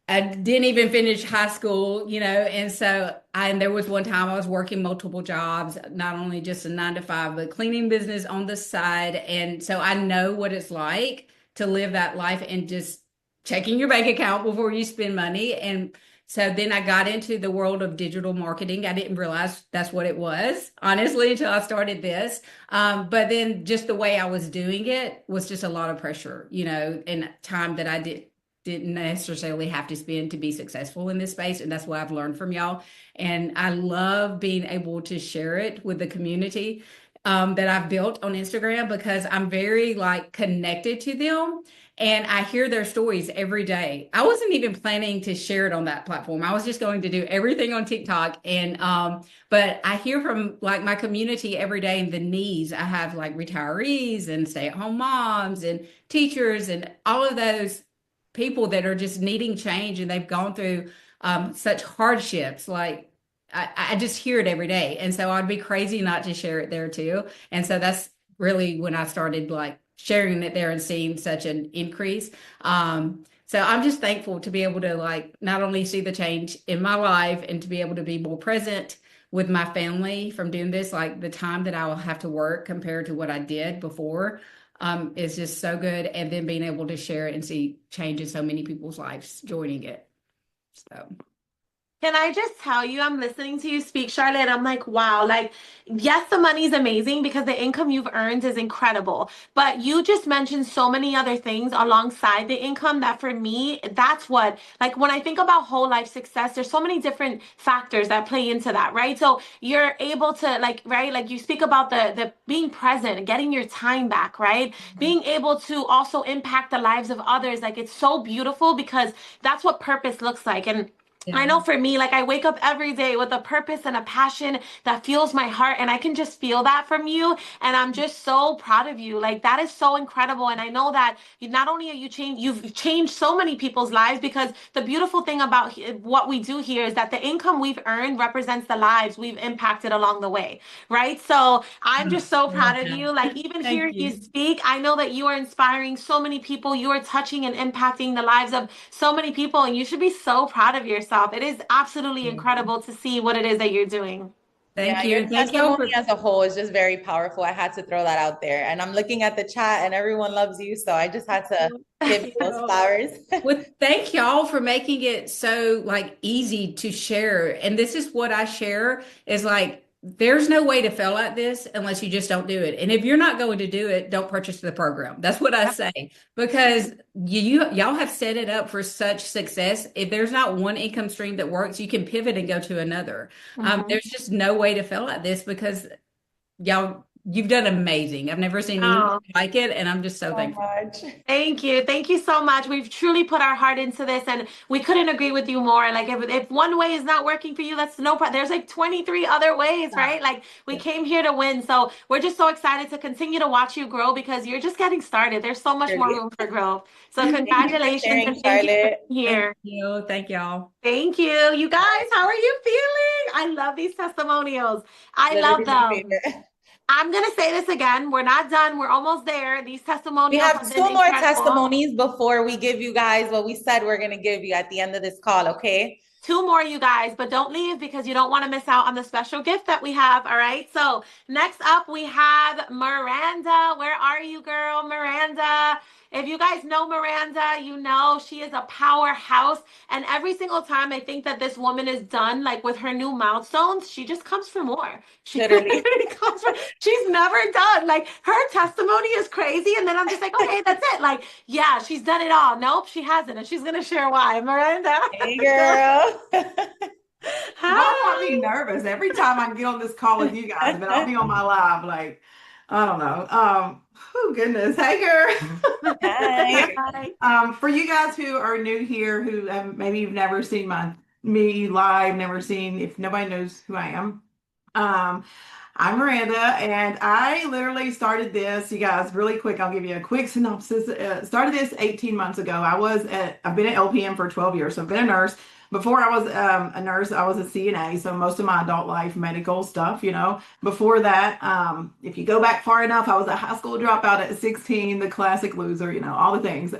I didn't even finish high school, you know, and there was one time I was working multiple jobs, not only just a 9 to 5, but cleaning business on the side. And so I know what it's like to live that life and just checking your bank account before you spend money. And so then I got into the world of digital marketing. I didn't realize that's what it was, honestly, until I started this. But then just the way I was doing it was just a lot of pressure, you know, and time that I didn't necessarily have to spend to be successful in this space. And that's what I've learned from y'all. And I love being able to share it with the community that I've built on Instagram because I'm very like connected to them. And I hear their stories every day. I wasn't even planning to share it on that platform. I was just going to do everything on TikTok. And but I hear from like my community every day and the needs. I have like retirees and stay-at-home moms and teachers and all of those people that are just needing change and they've gone through such hardships. Like I just hear it every day. And so I'd be crazy not to share it there too. And so that's really when I started like sharing it there and seeing such an increase. So I'm just thankful to be able to like not only see the change in my life and to be able to be more present with my family from doing this, like the time that I will have to work compared to what I did before is just so good. And then being able to share it and see change in so many people's lives joining it. So Can I just tell you, I'm listening to you speak, Charlotte. I'm like, wow, like, yes, the money's amazing because the income you've earned is incredible. But you just mentioned so many other things alongside the income that for me, that's what, like, when I think about whole life success, there's so many different factors that play into that, right? So you're able to, like, right, like you speak about the being present and getting your time back, right? Being able to also impact the lives of others. Like, it's so beautiful because that's what purpose looks like. And I Yeah. know for me, like I wake up every day with a purpose and a passion that fuels my heart, and I can just feel that from you. And I'm just so proud of you. Like that is so incredible. And I know that you, not only are you changed, you've changed so many people's lives because the beautiful thing about what we do here is that the income we've earned represents the lives we've impacted along the way, right? So I'm Oh, just so I love proud of that. you. Like even Thank hearing you you. speak, I know that you are inspiring so many people. You are touching and impacting the lives of so many people, and you should be so proud of yourself. It is absolutely incredible to see what it is that you're doing. Yeah, Thank you. your And thank y'all testimony for as a whole is just very powerful. I had to throw that out there. And I'm looking at the chat and everyone loves you. So I just had to give you those flowers. well, thank y'all for making it so like easy to share. And this is what I share is like there's no way to fail at this unless you just don't do it. And if you're not going to do it, don't purchase the program. That's what I say because y'all have set it up for such success. If there's not one income stream that works, you can pivot and go to another. Mhm. There's just no way to fail at this because y'all, you've done amazing. I've never seen anything Oh, like it, and I'm just so So thankful. much. thank you. Thank you so much. We've truly put our heart into this and we couldn't agree with you more. Like if one way is not working for you, that's no problem. There's like 23 other ways, right? Like we came here to win. So we're just so excited to continue to watch you grow because you're just getting started. There's so much more Really. room for growth. So Thank you for congratulations sharing, and thank you for Charlotte. being Thank here. you. Thank y'all. Thank you. You guys, how are you feeling? I love these testimonials. I love Literally my them. favorite. I'm going to say this again. We're not done. We're almost there. These We testimonials have have been two more incredible. testimonies before we give you guys what we said we're going to give you at the end of this call, okay? Two more, you guys, but don't leave because you don't want to miss out on the special gift that we have. All right. So, next up, we have Miranda. Where are you, girl? Miranda. If you guys know Miranda, you know she is a powerhouse. And every single time I think that this woman is done, like with her new milestones, she just comes for more. She Literally. literally comes for, she's never done. Like her testimony is crazy. And then I'm just like, okay, that's it. Like, yeah, she's done it all. Nope, she hasn't. And she's going to share why. Miranda. Hey, Go girl. Y'all got me Hi. nervous every time I get on this call with you guys, but I'll be on my live like I don't know. Oh goodness. Hey girl. Hi. Hi. For you guys who are new here, who maybe you've never seen me live, never seen if nobody knows who I am. Um, I'm Miranda, and I literally started this. You guys, really quick, I'll give you a quick synopsis. Started this 18 months ago. I've been at LPM for 12 years, so I've been a nurse. Before I was a nurse, I was a CNA, so most of my adult life, medical stuff, you know. Before that, if you go back far enough, I was a high school dropout at 16, the classic loser, you know, all the things.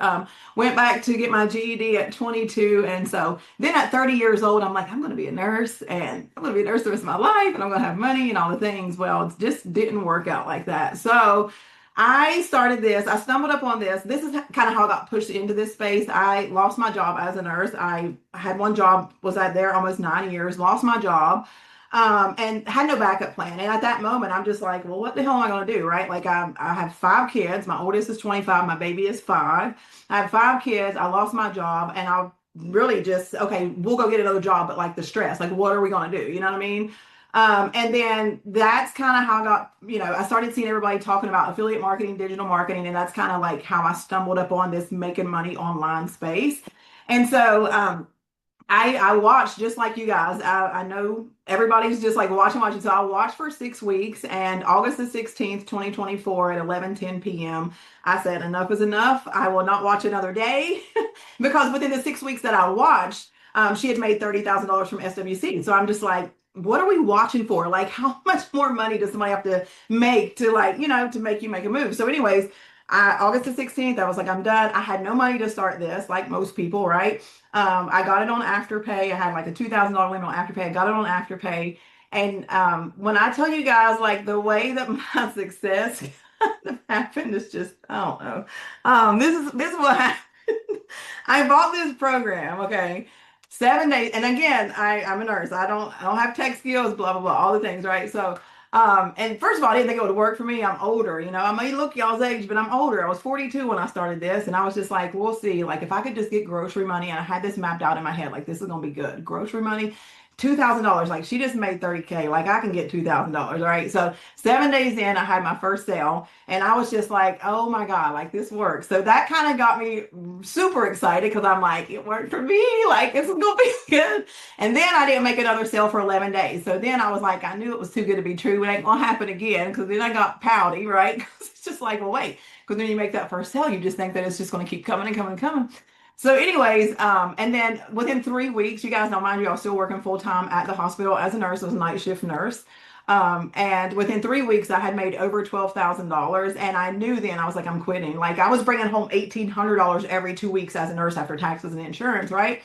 Went back to get my GED at 22, and so then at 30 years old, I'm like, I'm going to be a nurse, and I'm going to be a nurse the rest of my life, and I'm going to have money and all the things. Well, it just didn't work out like that. So I started this. I stumbled upon this. This is kind of how I got pushed into this space. I lost my job as a nurse. I had one job, was out there almost 9 years, lost my job, and had no backup plan. And at that moment, I'm just like, well, what the hell am I going to do? Right? Like I have 5 kids. My oldest is 25. My baby is 5. I have 5 kids. I lost my job, and I really just, okay, we'll go get another job, but like the stress, like what are we going to do? You know what I mean? And then that's kind of how I got, I started seeing everybody talking about affiliate marketing, digital marketing, and that's kind of like how I stumbled upon this making money online space. And so I watched just like you guys. I know everybody's just like watching. So I watched for 6 weeks, and August the 16th, 2024 at 11:10 p.m. I said, enough is enough. I will not watch another day because within the 6 weeks that I watched, she had made $30,000 from SWC. So I'm just like, what are we watching for? Like, how much more money does somebody have to make to like, to make you make a move? So anyways, August the 16th, I was like, I'm done. I had no money to start this, like most people, right? I got it on Afterpay. I had like a $2,000 limit on Afterpay. I got it on Afterpay. And when I tell you guys, like the way that my success kind of happened is just, I don't know. This is what happened. I bought this program, okay? 7 days. And again, I'm a nurse. I don't have tech skills, blah, blah, blah, all the things, right? So, and first of all, I didn't think it would work for me. I'm older, I may look y'all's age, but I'm older. I was 42 when I started this, and I was just like, we'll see. Like, if I could just get grocery money, and I had this mapped out in my head, like, this is gonna be good. Grocery money, $2,000. Like, she just made 30K. Like, I can get $2,000, right? So 7 days in, I had my first sale, and I was just like, oh my God, like this works. So that kind of got me super excited because I'm like, it worked for me. Like, this is gonna be good. And then I didn't make another sale for 11 days. So then I was like, I knew it was too good to be true. It ain't gonna happen again, because then I got pouty, right? Because it's just like, well, wait, because then you make that first sale, you just think that it's just gonna keep coming and coming and coming. So, anyways, and then within 3 weeks, you guys know, mind you, I was still working full time at the hospital as a nurse, I was a night shift nurse. And within 3 weeks, I had made over $12,000. And I knew then, I was like, I'm quitting. Like, I was bringing home $1,800 every 2 weeks as a nurse after taxes and insurance, right?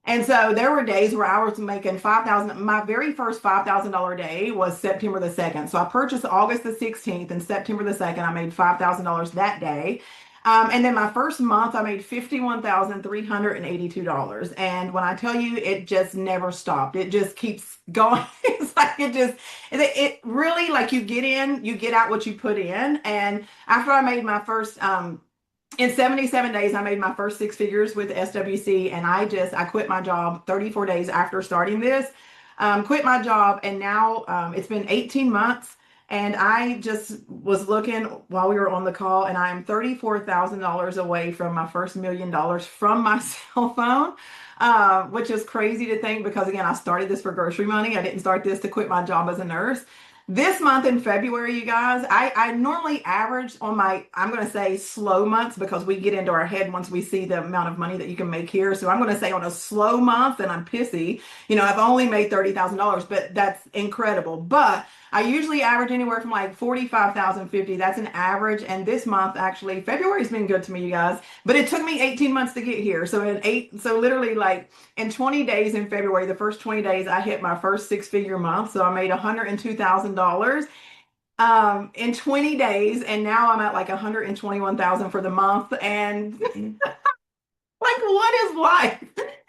And so there were days where I was making 5,000. My very first $5,000 day was September the 2nd. So I purchased August the 16th, and September the 2nd, I made $5,000 that day. And then my first month, I made $51,382. And when I tell you, it just never stopped. It just keeps going. It's like it really, like, you get in, you get out what you put in. And after I made my first, in 77 days, I made my first six figures with SWC, and I quit my job 34 days after starting this. Quit my job, and now it's been 18 months. And I just was looking while we were on the call, and I am $34,000 away from my first $1 million from my cell phone, which is crazy to think because, again, I started this for grocery money. I didn't start this to quit my job as a nurse. This month in February, you guys, I normally average on my, I'm going to say slow months, because we get into our head once we see the amount of money that you can make here. So I'm going to say on a slow month, and I'm pissy, I've only made $30,000, but that's incredible. But I usually average anywhere from like 45,000, 50. That's an average. And this month, actually, February's been good to me, you guys, but it took me 18 months to get here. So literally, like, in 20 days in February, the first 20 days, I hit my first six-figure month. So I made $102,000 in 20 days, and now I'm at like 121,000 for the month. And like, what is life?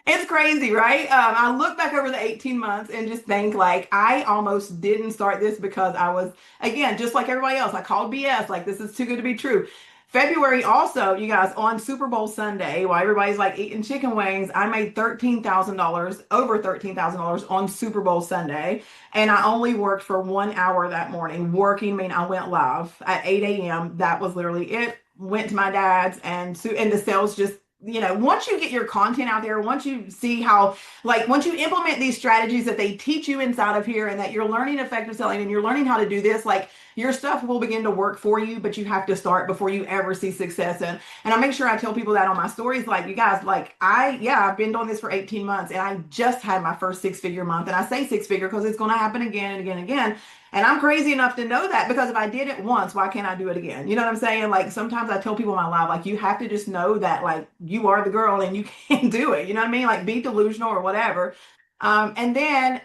It's crazy, right? I look back over the 18 months and just think, like, I almost didn't start this because I was, again, just like everybody else, I called BS, like, this is too good to be true. February also, you guys, on Super Bowl Sunday, while everybody's like eating chicken wings, I made $13,000, over $13,000 on Super Bowl Sunday. And I only worked for 1 hour that morning. Working, I mean, I went live at 8 a.m. That was literally it. Went to my dad's, and the sales just, once you get your content out there, once you see how, like, once you implement these strategies that they teach you inside of here, and that you're learning effective selling and you're learning how to do this, like, your stuff will begin to work for you, but you have to start before you ever see success. And I make sure I tell people that on my stories, like, you guys, like, I've been doing this for 18 months, and I just had my first six-figure month. And I say six-figure because it's going to happen again and again and again. And I'm crazy enough to know that, because if I did it once, why can't I do it again? You know what I'm saying? Like, sometimes I tell people in my life, like, you have to just know that, like, you are the girl and you can do it. You know what I mean? Like, be delusional or whatever. And then,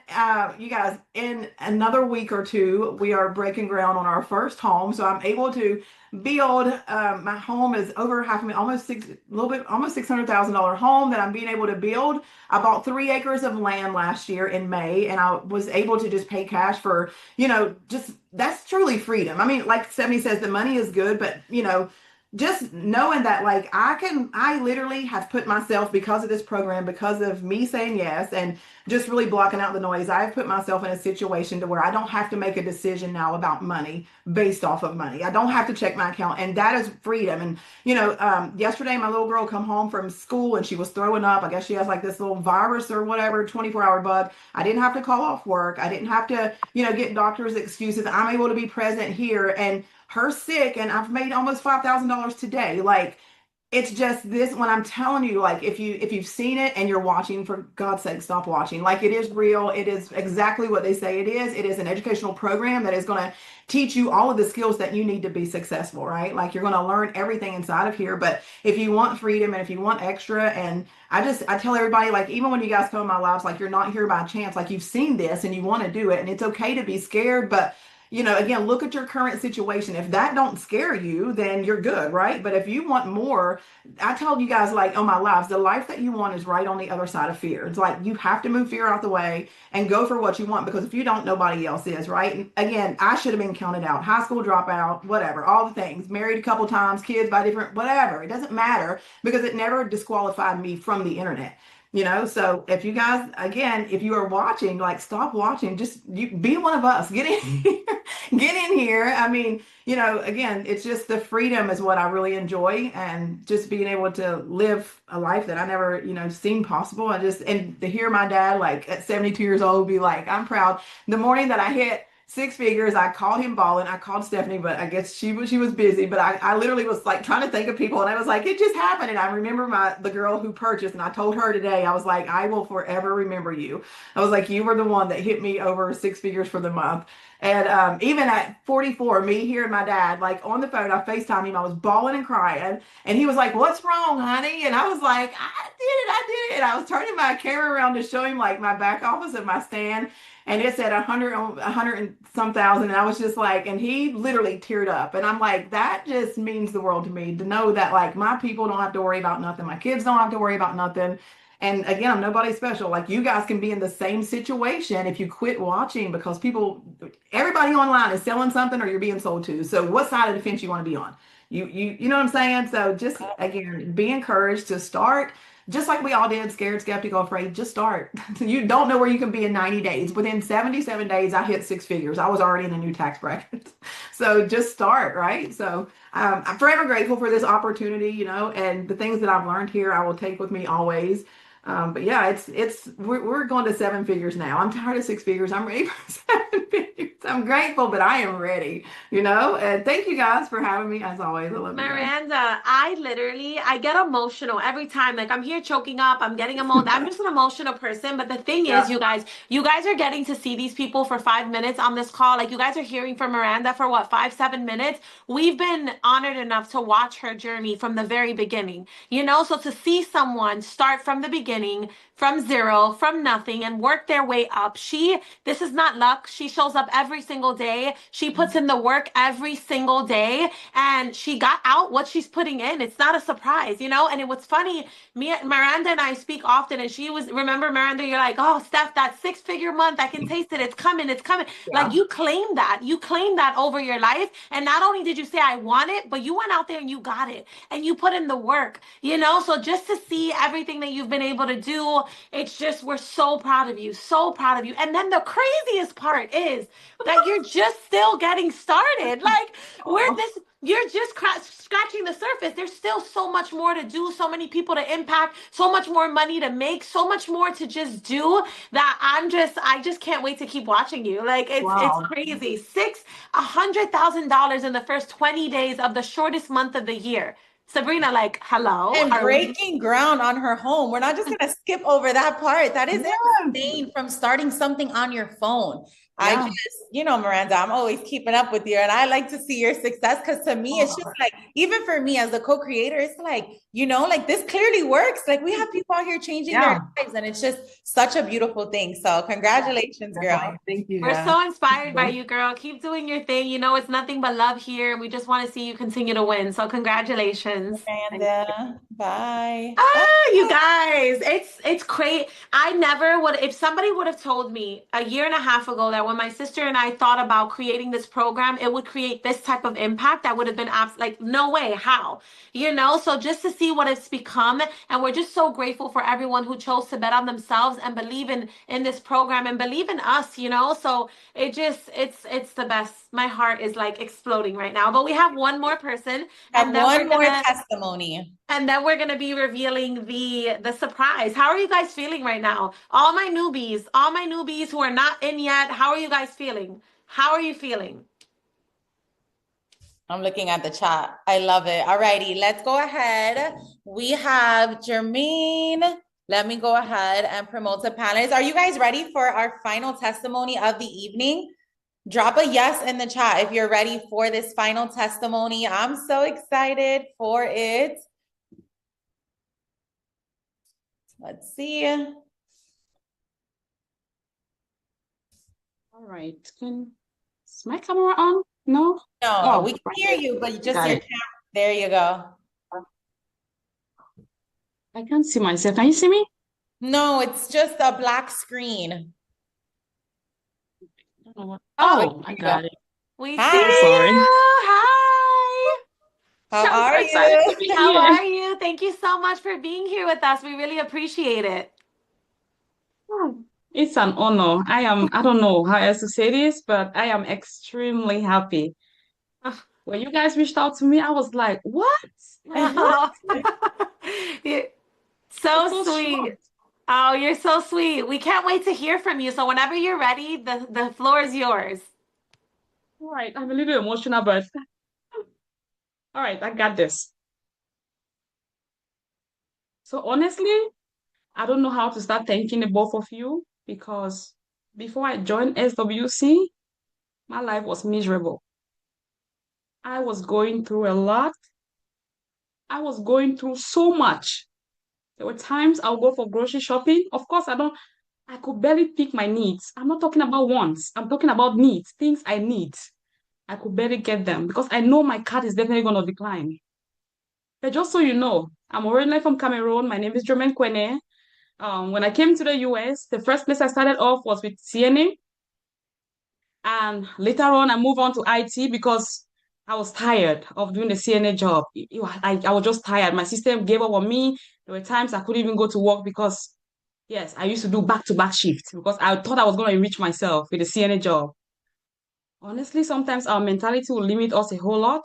you guys, in another week or two, we are breaking ground on our first home. So I'm able to build, my home is over half a million, almost $600,000 home that I'm being able to build. I bought 3 acres of land last year in May, and I was able to just pay cash for, just, that's truly freedom. I mean, like Stephanie says, the money is good, but, just knowing that, like, I literally have put myself, because of this program, because of me saying yes and just really blocking out the noise, I've put myself in a situation to where I don't have to make a decision now about money based off of money. I don't have to check my account, and that is freedom. And, yesterday, my little girl come home from school, and she was throwing up. I guess she has like this little virus or whatever, 24-hour bug. I didn't have to call off work. I didn't have to, get doctor's excuses. I'm able to be present here, and her sick, and I've made almost $5,000 today. Like, it's just this, when I'm telling you, like, if you've seen it and you're watching, for God's sake, stop watching. Like, it is real. It is exactly what they say it is. It is an educational program that is going to teach you all of the skills that you need to be successful, right? Like, you're going to learn everything inside of here. But if you want freedom and if you want extra, and I tell everybody, like, even when you guys come in my lives, like, you're not here by chance. Like, you've seen this and you want to do it, and it's okay to be scared, but again, look at your current situation. If that don't scare you, then you're good, right? But if you want more, I told you guys like on my lives, the life that you want is right on the other side of fear. It's like you have to move fear out the way and go for what you want, because if you don't, nobody else is, right? And again, I should have been counted out, high school dropout, whatever, all the things, married a couple times, kids by different, whatever. It doesn't matter because it never disqualified me from the internet. So if you guys, again, if you are watching, like stop watching, just you be one of us, get in here, get in here. I mean, again, it's just the freedom is what I really enjoy, and just being able to live a life that I never, seen possible. And to hear my dad, like at 72 years old, be like, I'm proud. The morning that I hit six figures, I called him balling. I called Stephanie, but I guess she was busy. But I literally was like trying to think of people, and I was like, it just happened. And I remember the girl who purchased, and I told her today, I was like, I will forever remember you. I was like, you were the one that hit me over six figures for the month. And even at 44, me hearing my dad like on the phone, I FaceTimed him. I was bawling and crying, and he was like, "What's wrong, honey?" And I was like, I did it." And I was turning my camera around to show him like my back office of my stand, and it said 100 and some thousand. And I was just like, and he literally teared up. And I'm like, that just means the world to me to know that like my people don't have to worry about nothing. My kids don't have to worry about nothing. And again, I'm nobody special. Like you guys can be in the same situation if you quit watching, because everybody online is selling something or you're being sold to. So what side of the fence you want to be on? You know what I'm saying? So just again, be encouraged to start just like we all did, scared, skeptical, afraid. Just start. You don't know where you can be in 90 days. Within 77 days, I hit six figures. I was already in a new tax bracket. So just start, right? So I'm forever grateful for this opportunity, and the things that I've learned here, I will take with me always. But yeah, we're going to seven figures now. I'm tired of six figures. I'm ready for seven figures. I'm grateful, but I am ready, and thank you guys for having me as always. I love you guys. Miranda, I get emotional every time. Like I'm here choking up, I'm getting emotional. I'm just an emotional person. But the thing is, Yeah. you guys are getting to see these people for 5 minutes on this call. Like you guys are hearing from Miranda for what, 5, 7 minutes? We've been honored enough to watch her journey from the very beginning, So to see someone start from the beginning, from zero, from nothing, and work their way up. This is not luck. She shows up every single day. She puts in the work every single day, and she got out what she's putting in. It's not a surprise. And it was funny. Miranda and I speak often, and remember, Miranda, you're like, oh, Steph, that six-figure month, I can taste it. It's coming. It's coming. Like Yeah. you claim that over your life. And not only did you say, I want it, but you went out there and you got it and you put in the work. So just to see everything that you've been able to do, it's just, we're so proud of you, so proud of you. And then the craziest part is that you're just still getting started. Like, you're just scratching the surface. There's still so much more to do, so many people to impact, so much more money to make, so much more to just do, that I just can't wait to keep watching you. Like, it's Wow. crazy. $100,000 in the first 20 days of the shortest month of the year. Sabrina, like, hello, And breaking ground on her home. We're not just going to skip over that part. That is insane, from starting something on your phone. I Yeah. just, Miranda, I'm always keeping up with you, and I like to see your success, because to me, it's just like, even for me as a co-creator, it's like, like this clearly works. Like we have people out here changing their lives, and it's just such a beautiful thing. So congratulations, girl. Thank you, We're guys. so inspired by you, girl. Keep doing your thing. It's nothing but love here, and we just want to see you continue to win. So congratulations. Miranda, bye. You guys, it's crazy. I never would, if somebody would have told me a year and a half ago that when my sister and I thought about creating this program, it would create this type of impact, I would have been like, no way, how? So just to see what it's become, and we're just so grateful for everyone who chose to bet on themselves and believe in this program and believe in us. So it's the best. My heart is like exploding right now. But we have one more person, Have and then one more testimony. we're gonna be revealing the surprise. How are you guys feeling right now? All my newbies who are not in yet, how are you guys feeling? How are you feeling? I'm looking at the chat. I love it. All righty, let's go ahead. We have Jermaine. Let me go ahead and promote the panelists. Are you guys ready for our final testimony of the evening? Drop a yes in the chat if you're ready for this final testimony. I'm so excited for it. Let's see. All right. Can Is my camera on? No? No, Oh, we can right. hear you, but just Got your it. camera. There you go. I can't see myself. Can you see me? No, it's just a black screen. I don't know what. Wait, Oh, there I you go. got it. We see So Hi, sorry. you. Hi. how I'm so are excited you? to be How here. are you? Thank you so much for being here with us. We really appreciate it. Oh, it's an honor. I don't know how else to say this, but I am extremely happy. When you guys reached out to me, I was like, what? Like, what? You're I was so so sweet. shocked. Oh, you're so sweet. We can't wait to hear from you. So whenever you're ready, the floor is yours. All right, I'm a little emotional, but all right, I got this. So honestly, I don't know how to start thanking the both of you because before I joined SWC, my life was miserable. I was going through a lot. I was going through so much. There were times I'll go for grocery shopping. Of course, I could barely pick my needs. I'm not talking about wants. I'm talking about needs, things I need. I could barely get them because I know my card is definitely going to decline. But just so you know, I'm originally from Cameroon. My name is Jermaine Kwene. When I came to the US, the first place I started off was with CNA. And later on, I moved on to IT because I was tired of doing the CNA job. I was just tired. My system gave up on me. There were times I couldn't even go to work because, yes, I used to do back-to-back shifts because I thought I was going to enrich myself with the CNA job. Honestly, sometimes our mentality will limit us a whole lot.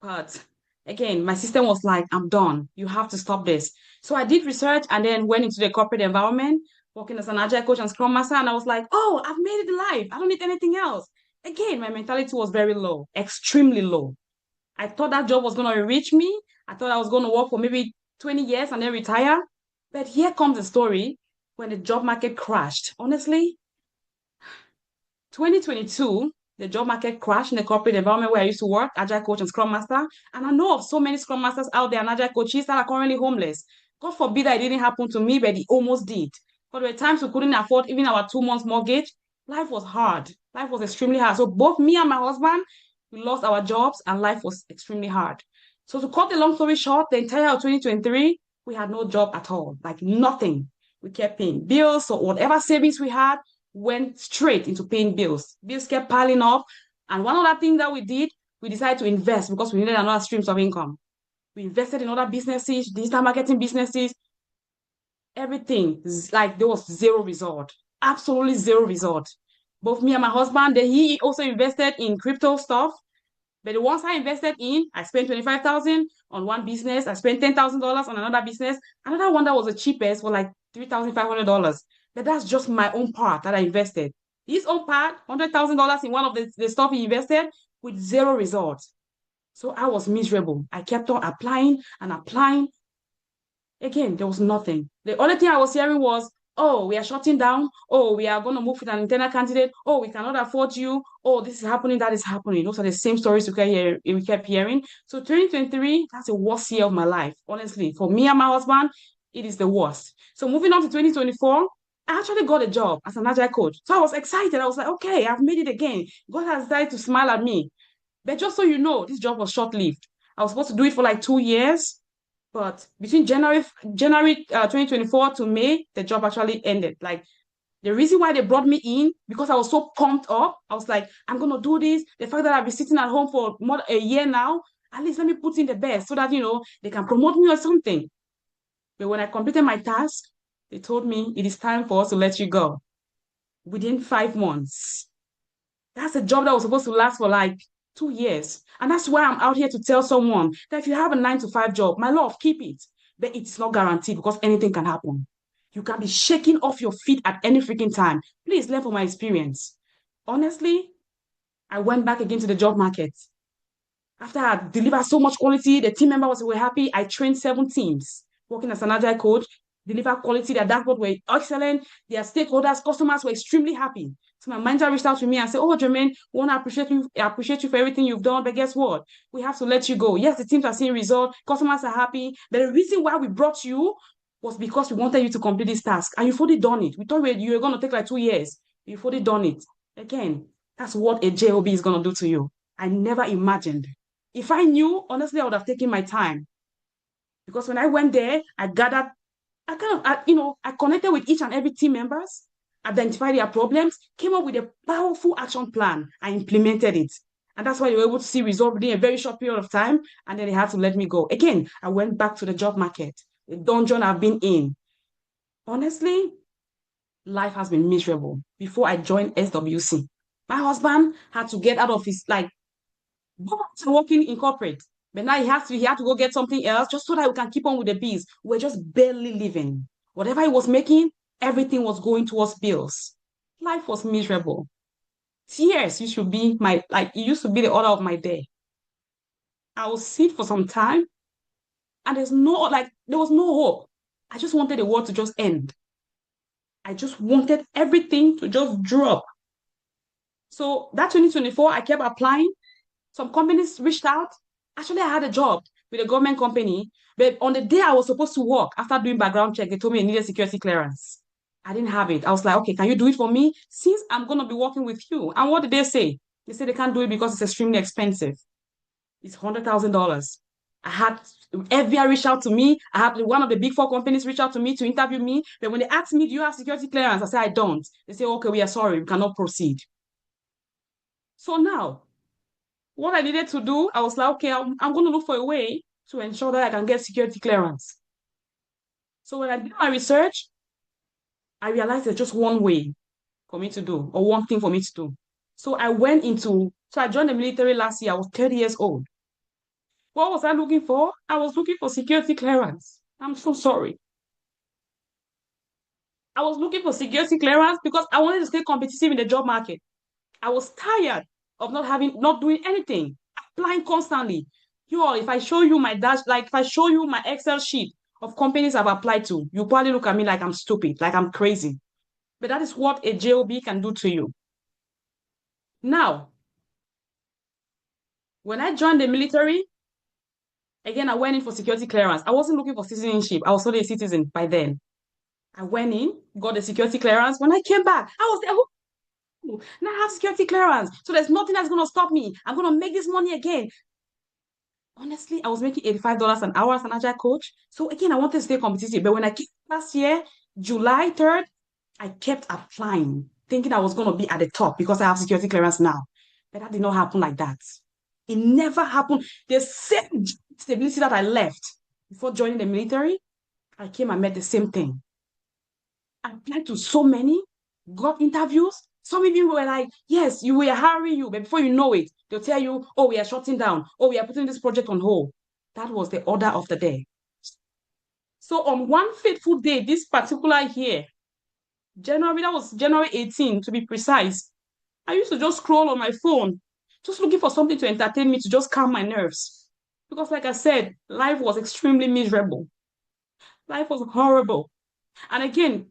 But again, my system was like, I'm done. You have to stop this. So I did research and then went into the corporate environment, working as an agile coach and scrum master. And I was like, oh, I've made it in life. I don't need anything else. Again, my mentality was very low, extremely low. I thought that job was going to reach me. I thought I was going to work for maybe 20 years and then retire. But here comes the story when the job market crashed. Honestly, 2022, the job market crashed in the corporate environment where I used to work, agile coach and scrum master. And I know of so many scrum masters out there and agile coaches that are currently homeless. God forbid that it didn't happen to me, but it almost did. But there were times we couldn't afford even our 2 months mortgage. Life was hard. Life was extremely hard. So both me and my husband, we lost our jobs and life was extremely hard. So to cut the long story short, the entire of 2023, we had no job at all, like nothing. We kept paying bills, so whatever savings we had, went straight into paying bills. Bills kept piling up. And one other thing that we did, we decided to invest because we needed another streams of income. We invested in other businesses, digital marketing businesses, everything. Like there was zero result, absolutely zero result. Both me and my husband, then he also invested in crypto stuff. But the ones I invested in, I spent 25,000 on one business. I spent $10,000 on another business. Another one that was the cheapest was like $3,500. But that's just my own part that I invested. His own part, $100,000 in one of the stuff he invested with zero results. So I was miserable. I kept on applying and applying. Again, there was nothing. The only thing I was hearing was, oh, we are shutting down. Oh, we are going to move with an internal candidate. Oh, we cannot afford you. Oh, this is happening, that is happening. Those are the same stories we kept hearing. So 2023, that's the worst year of my life. Honestly, for me and my husband, it is the worst. So moving on to 2024, I actually got a job as an agile coach. So I was excited. I was like, okay, I've made it again. God has decided to smile at me. But just so you know, this job was short-lived. I was supposed to do it for like 2 years. But between January 2024 to May, the job actually ended. Like the reason why they brought me in, because I was so pumped up. I was like, I'm gonna do this. The fact that I've been sitting at home for more than a year now, at least let me put in the best so that they can promote me or something. But when I completed my task, they told me it is time for us to let you go within 5 months. That's a job that was supposed to last for like 2 years. And that's why I'm out here to tell someone that if you have a 9 to 5 job, my love, keep it. But it's not guaranteed because anything can happen. You can be shaking off your feet at any freaking time. Please learn from my experience. Honestly, I went back again to the job market. After I delivered so much quality, the team members were happy. I trained 7 teams working as an agile coach, deliver quality. Their dashboard were excellent. Their stakeholders, customers were extremely happy. So my manager reached out to me and said, "Oh, Jermaine, we want to appreciate you for everything you've done. But guess what? We have to let you go. Yes, the teams are seeing results, customers are happy. But the reason why we brought you was because we wanted you to complete this task, and you've already done it. We thought you were going to take like 2 years. You've already done it. Again, That's what a job is going to do to you. I never imagined. If I knew, honestly, I would have taken my time. Because when I went there, I gathered, I connected with each and every team members, identified their problems, came up with a powerful action plan. I implemented it. And that's why they were able to see results within a very short period of time. And then they had to let me go. Again, I went back to the job market, the dungeon I've been in. Honestly, life has been miserable before I joined SWC. My husband had to get out of his working in corporate. But now he had to go get something else just so that we can keep on with the bills. We're just barely living. Whatever he was making, everything was going towards bills. Life was miserable. Tears used to be it used to be the order of my day. I would sit for some time and there was no hope. I just wanted the world to just end. I just wanted everything to just drop. So that 2024, I kept applying. Some companies reached out. Actually, I had a job with a government company, but on the day I was supposed to work, after doing background check, they told me I needed security clearance. I didn't have it. I was like, okay, can you do it for me? Since I'm going to be working with you. And what did they say? They said they can't do it because it's extremely expensive. It's $100,000. I had FBI reach out to me. I had one of the big four companies reach out to me to interview me. But when they asked me, do you have security clearance? I said, I don't. They say, okay, we are sorry. We cannot proceed. So now, what I needed to do, I was like, okay, I'm going to look for a way to ensure that I can get security clearance. So when I did my research, I realized there's just one way for me to do, or one thing for me to do. So I joined the military last year. I was 30 years old. What was I looking for? I was looking for security clearance. I'm so sorry. I was looking for security clearance because I wanted to stay competitive in the job market. I was tired of not doing anything, applying constantly. If I show you if I show you my Excel sheet of companies I've applied to, you probably look at me like I'm stupid, like I'm crazy. But that is what a job can do to you. Now, when I joined the military, again, I went in for security clearance. I wasn't looking for citizenship. I was already a citizen by then. I went in, got the security clearance. When I came back, I was there. Now I have security clearance. So there's nothing that's going to stop me. I'm going to make this money again. Honestly, I was making $85 an hour as an agile coach. So again, I wanted to stay competitive. But when I came last year, July 3rd, I kept applying, thinking I was going to be at the top because I have security clearance now. But that did not happen like that. It never happened. The same stability that I left before joining the military, I came and met the same thing. I applied to so many, got interviews. Some of you were like, yes, we are hiring you, but before you know it, they'll tell you, oh, we are shutting down. Oh, we are putting this project on hold. That was the order of the day. So on one fateful day, this particular year, that was January 18, to be precise, I used to just scroll on my phone, just looking for something to entertain me, to just calm my nerves. Because like I said, life was extremely miserable. Life was horrible. And again,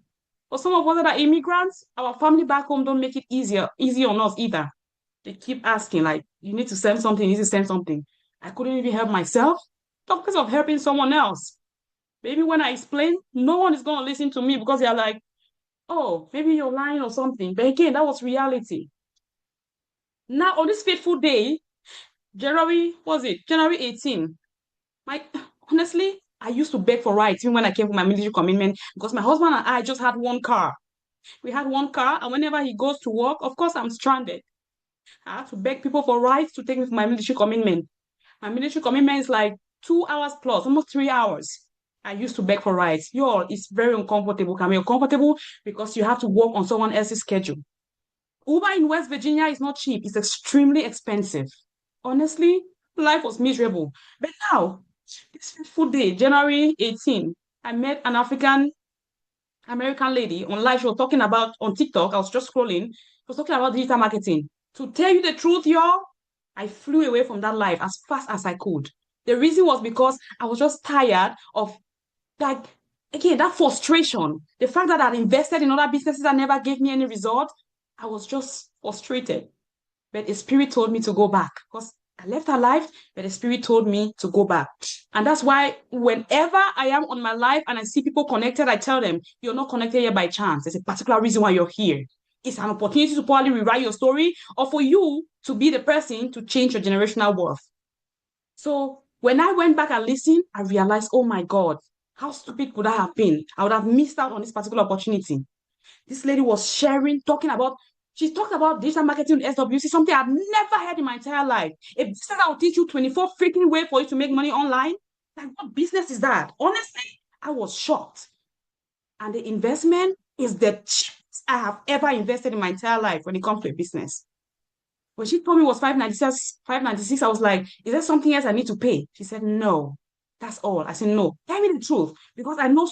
for some of us that are immigrants, our family back home don't make it easy on us either. They keep asking, like, you need to send something, you need to send something. I couldn't even help myself. Talk because of helping someone else. Maybe when I explain, no one is going to listen to me because they're like, oh, maybe you're lying or something. But again, that was reality. Now, on this fateful day, January 18, honestly, I used to beg for rides even when I came for my military commitment because my husband and I just had one car. We had one car, and whenever he goes to work, of course, I'm stranded. I have to beg people for rides to take me for my military commitment. My military commitment is like 2 hours plus, almost 3 hours. I used to beg for rides. It's very uncomfortable. Can be uncomfortable because you have to work on someone else's schedule. Uber in West Virginia is not cheap. It's extremely expensive. Honestly, life was miserable. But now, this fateful day, January 18, I met an American lady on live. She was talking about on TikTok. I was just scrolling. She was talking about digital marketing. To tell you the truth, I flew away from that life as fast as I could. The reason was because I was just tired of, like, again, that frustration. The fact that I'd invested in other businesses that never gave me any result. I was just frustrated. But the spirit told me to go back because I left her life, but the spirit told me to go back. And that's why whenever I am on my life and I see people connected, I tell them, you're not connected here by chance. There's a particular reason why you're here. It's an opportunity to probably rewrite your story or for you to be the person to change your generational worth. So when I went back and listened, I realized, oh my God, how stupid could I have been? I would have missed out on this particular opportunity. This lady was sharing, she talked about digital marketing with SWC, something I've never heard in my entire life. A business that will teach you 24 freaking ways for you to make money online. Like, what business is that? Honestly, I was shocked. And the investment is the cheapest I have ever invested in my entire life when it comes to a business. When she told me it was 596, I was like, is there something else I need to pay? She said, no, that's all. I said, no, tell me the truth. Because I know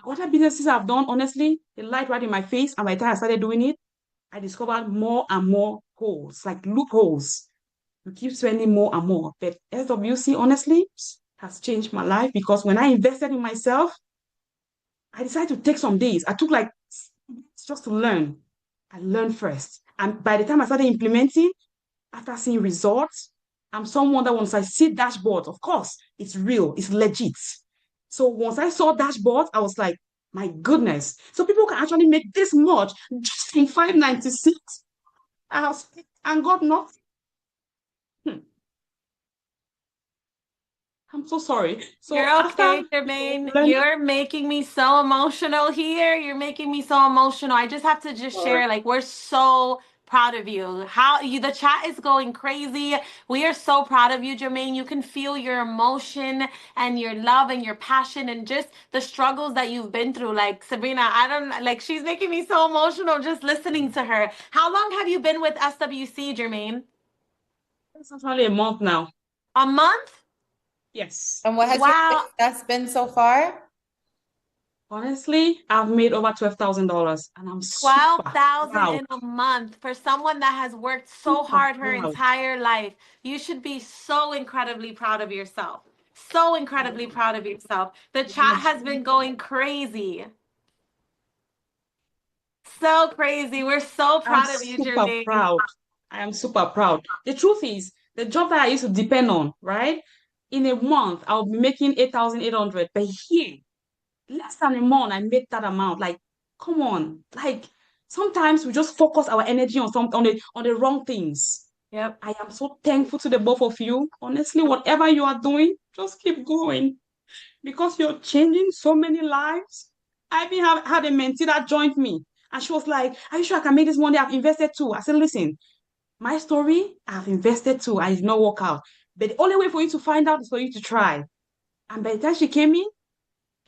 other businesses I've done, honestly, they light right in my face. And by the time I started doing it, I discovered more and more holes, like loopholes. You keep spending more and more. But SWC, honestly, has changed my life because when I invested in myself, I decided to take some days. I took like just to learn. I learned first. And by the time I started implementing, after seeing results, I'm someone that once I see dashboard, of course, it's real, it's legit. So once I saw dashboard, I was like, my goodness. So people can actually make this much just in 596. And God not. Hmm, I'm so sorry. So You're after okay, Jermaine. learning, You're making me so emotional here. You're making me so emotional. I just have to just share, like, we're so proud of you. The chat is going crazy. We are so proud of you, Jermaine. You can feel your emotion and your love and your passion and just the struggles that you've been through. Like, Sabrina, I don't like, she's making me so emotional just listening to her. How long have you been with SWC, Jermaine? it's only a month now. A month? Yes. And what has your Wow. success been so far? Honestly, I've made over $12,000 and I'm super 12,000 proud, in a month for someone that has worked so super hard her proud. entire life. You should be so incredibly proud of yourself. So incredibly proud of yourself. The chat has been going crazy. So crazy. We're so I'm proud of you, super Jermaine. proud. I am super proud. The truth is, the job that I used to depend on, right? In a month, I'll be making 8,800. But here, less than a month, I made that amount. Like, come on. Like, sometimes we just focus our energy on the wrong things. Yep. I am so thankful to the both of you. Honestly, whatever you are doing, just keep going because you're changing so many lives. I even had a mentee that joined me, and she was like, "Are you sure I can make this money? I've invested too." I said, "Listen, my story, I've invested too. I did not work out. But the only way for you to find out is for you to try." And by the time she came in,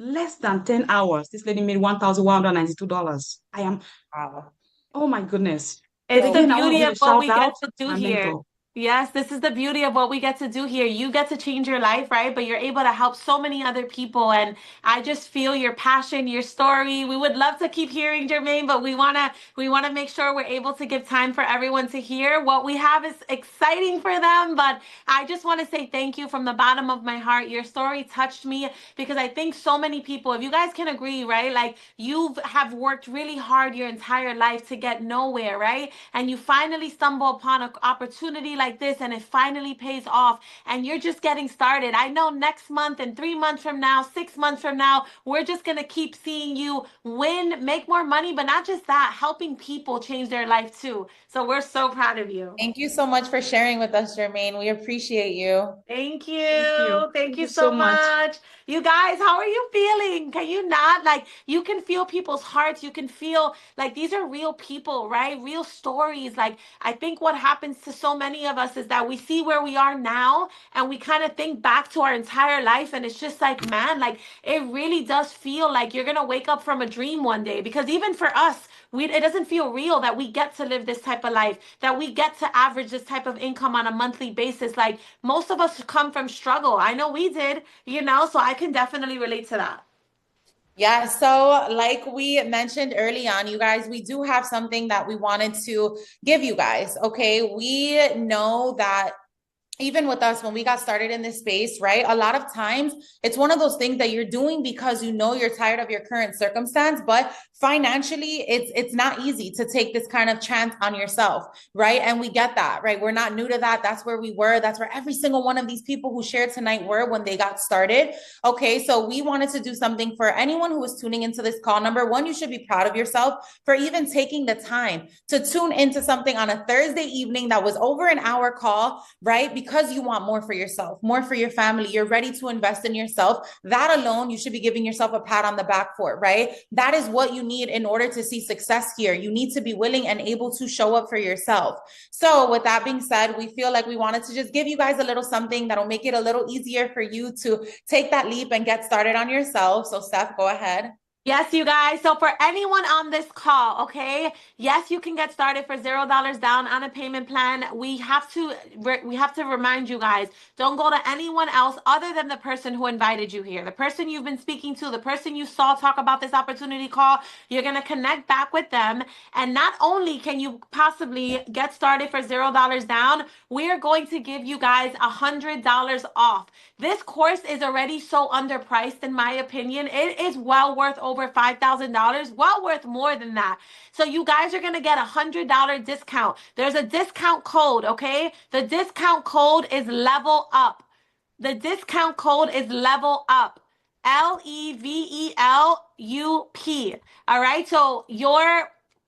less than 10 hours, this lady made $1,192. I am, Wow. oh my goodness. It's So the Again, I want to beauty give of a what shout we get out to to do my here. mentor. Yes, this is the beauty of what we get to do here. You get to change your life, right? But you're able to help so many other people. And I just feel your passion, your story. We would love to keep hearing Jermaine, but we wanna make sure we're able to give time for everyone to hear. What we have is exciting for them. But I just want to say thank you from the bottom of my heart. Your story touched me because I think so many people, if you guys can agree, right? Like you have worked really hard your entire life to get nowhere, right? And you finally stumble upon an opportunity like this and it finally pays off and you're just getting started. I know next month and 3 months from now, 6 months from now, we're just going to keep seeing you win, make more money, but not just that, helping people change their life too. So we're so proud of you. Thank you so much for sharing with us, Jermaine. We appreciate you. Thank Thank you. you. Thank Thank you you so so much. much. You guys, how are you feeling? Can you not? Like, you can feel people's hearts. You can feel like these are real people, right? Real stories. Like, I think what happens to so many of us is that we see where we are now and we kind of think back to our entire life. And it's just like, man, like, it really does feel like you're going to wake up from a dream one day. Because even for us, it doesn't feel real that we get to live this type of life, that we get to average this type of income on a monthly basis. Like, most of us come from struggle. I know we did, so I can definitely relate to that. Yeah, so like we mentioned early on, you guys, we do have something that we wanted to give you guys. Okay, we know that even with us when we got started in this space, right? A lot of times it's one of those things that you're doing because you know you're tired of your current circumstance, but financially it's not easy to take this kind of chance on yourself, right? And we get that, right? We're not new to that. That's where we were. That's where every single one of these people who shared tonight were when they got started. Okay, so we wanted to do something for anyone who is tuning into this call. Number one, you should be proud of yourself for even taking the time to tune into something on a Thursday evening that was over an hour call, right? Because you want more for yourself, more for your family. You're ready to invest in yourself. That alone, you should be giving yourself a pat on the back for, right? That is what you need in order to see success here. You need to be willing and able to show up for yourself. So with that being said, we feel like we wanted to just give you guys a little something that'll make it a little easier for you to take that leap and get started on yourself. So Steph, go ahead. Yes, you guys. So for anyone on this call, okay, yes, you can get started for $0 down on a payment plan. We have to remind you guys, don't go to anyone else other than the person who invited you here. The person you've been speaking to, the person you saw talk about this opportunity call, you're going to connect back with them. And not only can you possibly get started for $0 down, we are going to give you guys $100 off. This course is already so underpriced, in my opinion. It is well worth over $5,000, well worth more than that. So you guys are going to get $100 discount. There's a discount code, okay? The discount code is level up. The discount code is level up. LEVELUP. All right. So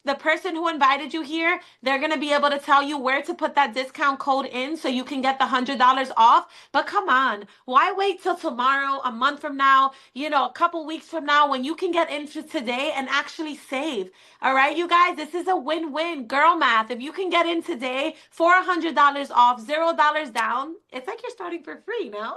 the person who invited you here, they're going to be able to tell you where to put that discount code in so you can get the $100 off. But come on, why wait till tomorrow, a month from now, a couple weeks from now when you can get into today and actually save? All right, you guys, this is a win-win. Girl math. If you can get in today for $100 off, $0 down, it's like you're starting for free now.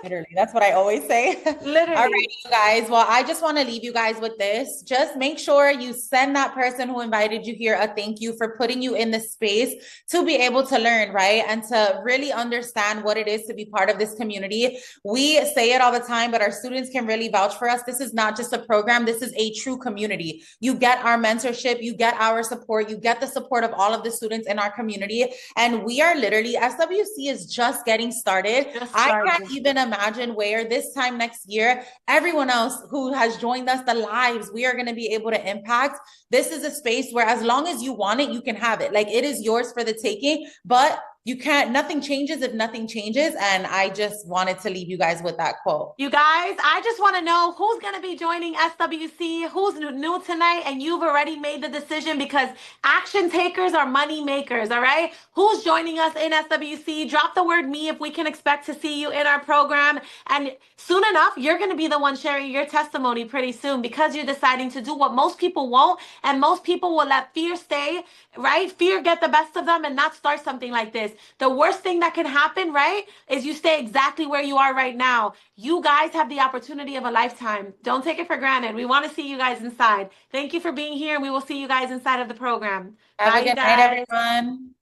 Literally, that's what I always say. Literally. All right, you guys. Well, I just want to leave you guys with this. Just make sure you send that person who invited you here a thank you for putting you in the space to be able to learn, right? And to really understand what it is to be part of this community. We say it all the time, but our students can really vouch for us. This is not just a program. This is a true community. You get our mentorship, you get our support, you get the support of all of the students in our community. And we are literally, SWC is just getting started. I can't even imagine where this time next year, everyone else who has joined us, the lives we are going to be able to impact. This is a space where as long as you want it, you can have it. Like, it is yours for the taking, but you can't, nothing changes if nothing changes. And I just wanted to leave you guys with that quote. You guys, I just want to know who's going to be joining SWC, who's new tonight, and you've already made the decision, because action takers are money makers, all right? Who's joining us in SWC? Drop the word me if we can expect to see you in our program. And soon enough, you're going to be the one sharing your testimony pretty soon, because you're deciding to do what most people won't, and most people will let fear stay, right? Fear get the best of them and not start something like this. The worst thing that can happen, right, is you stay exactly where you are right now. You guys have the opportunity of a lifetime. Don't take it for granted. We want to see you guys inside. Thank you for being here, and we will see you guys inside of the program. Have Bye, a good guys. night, everyone.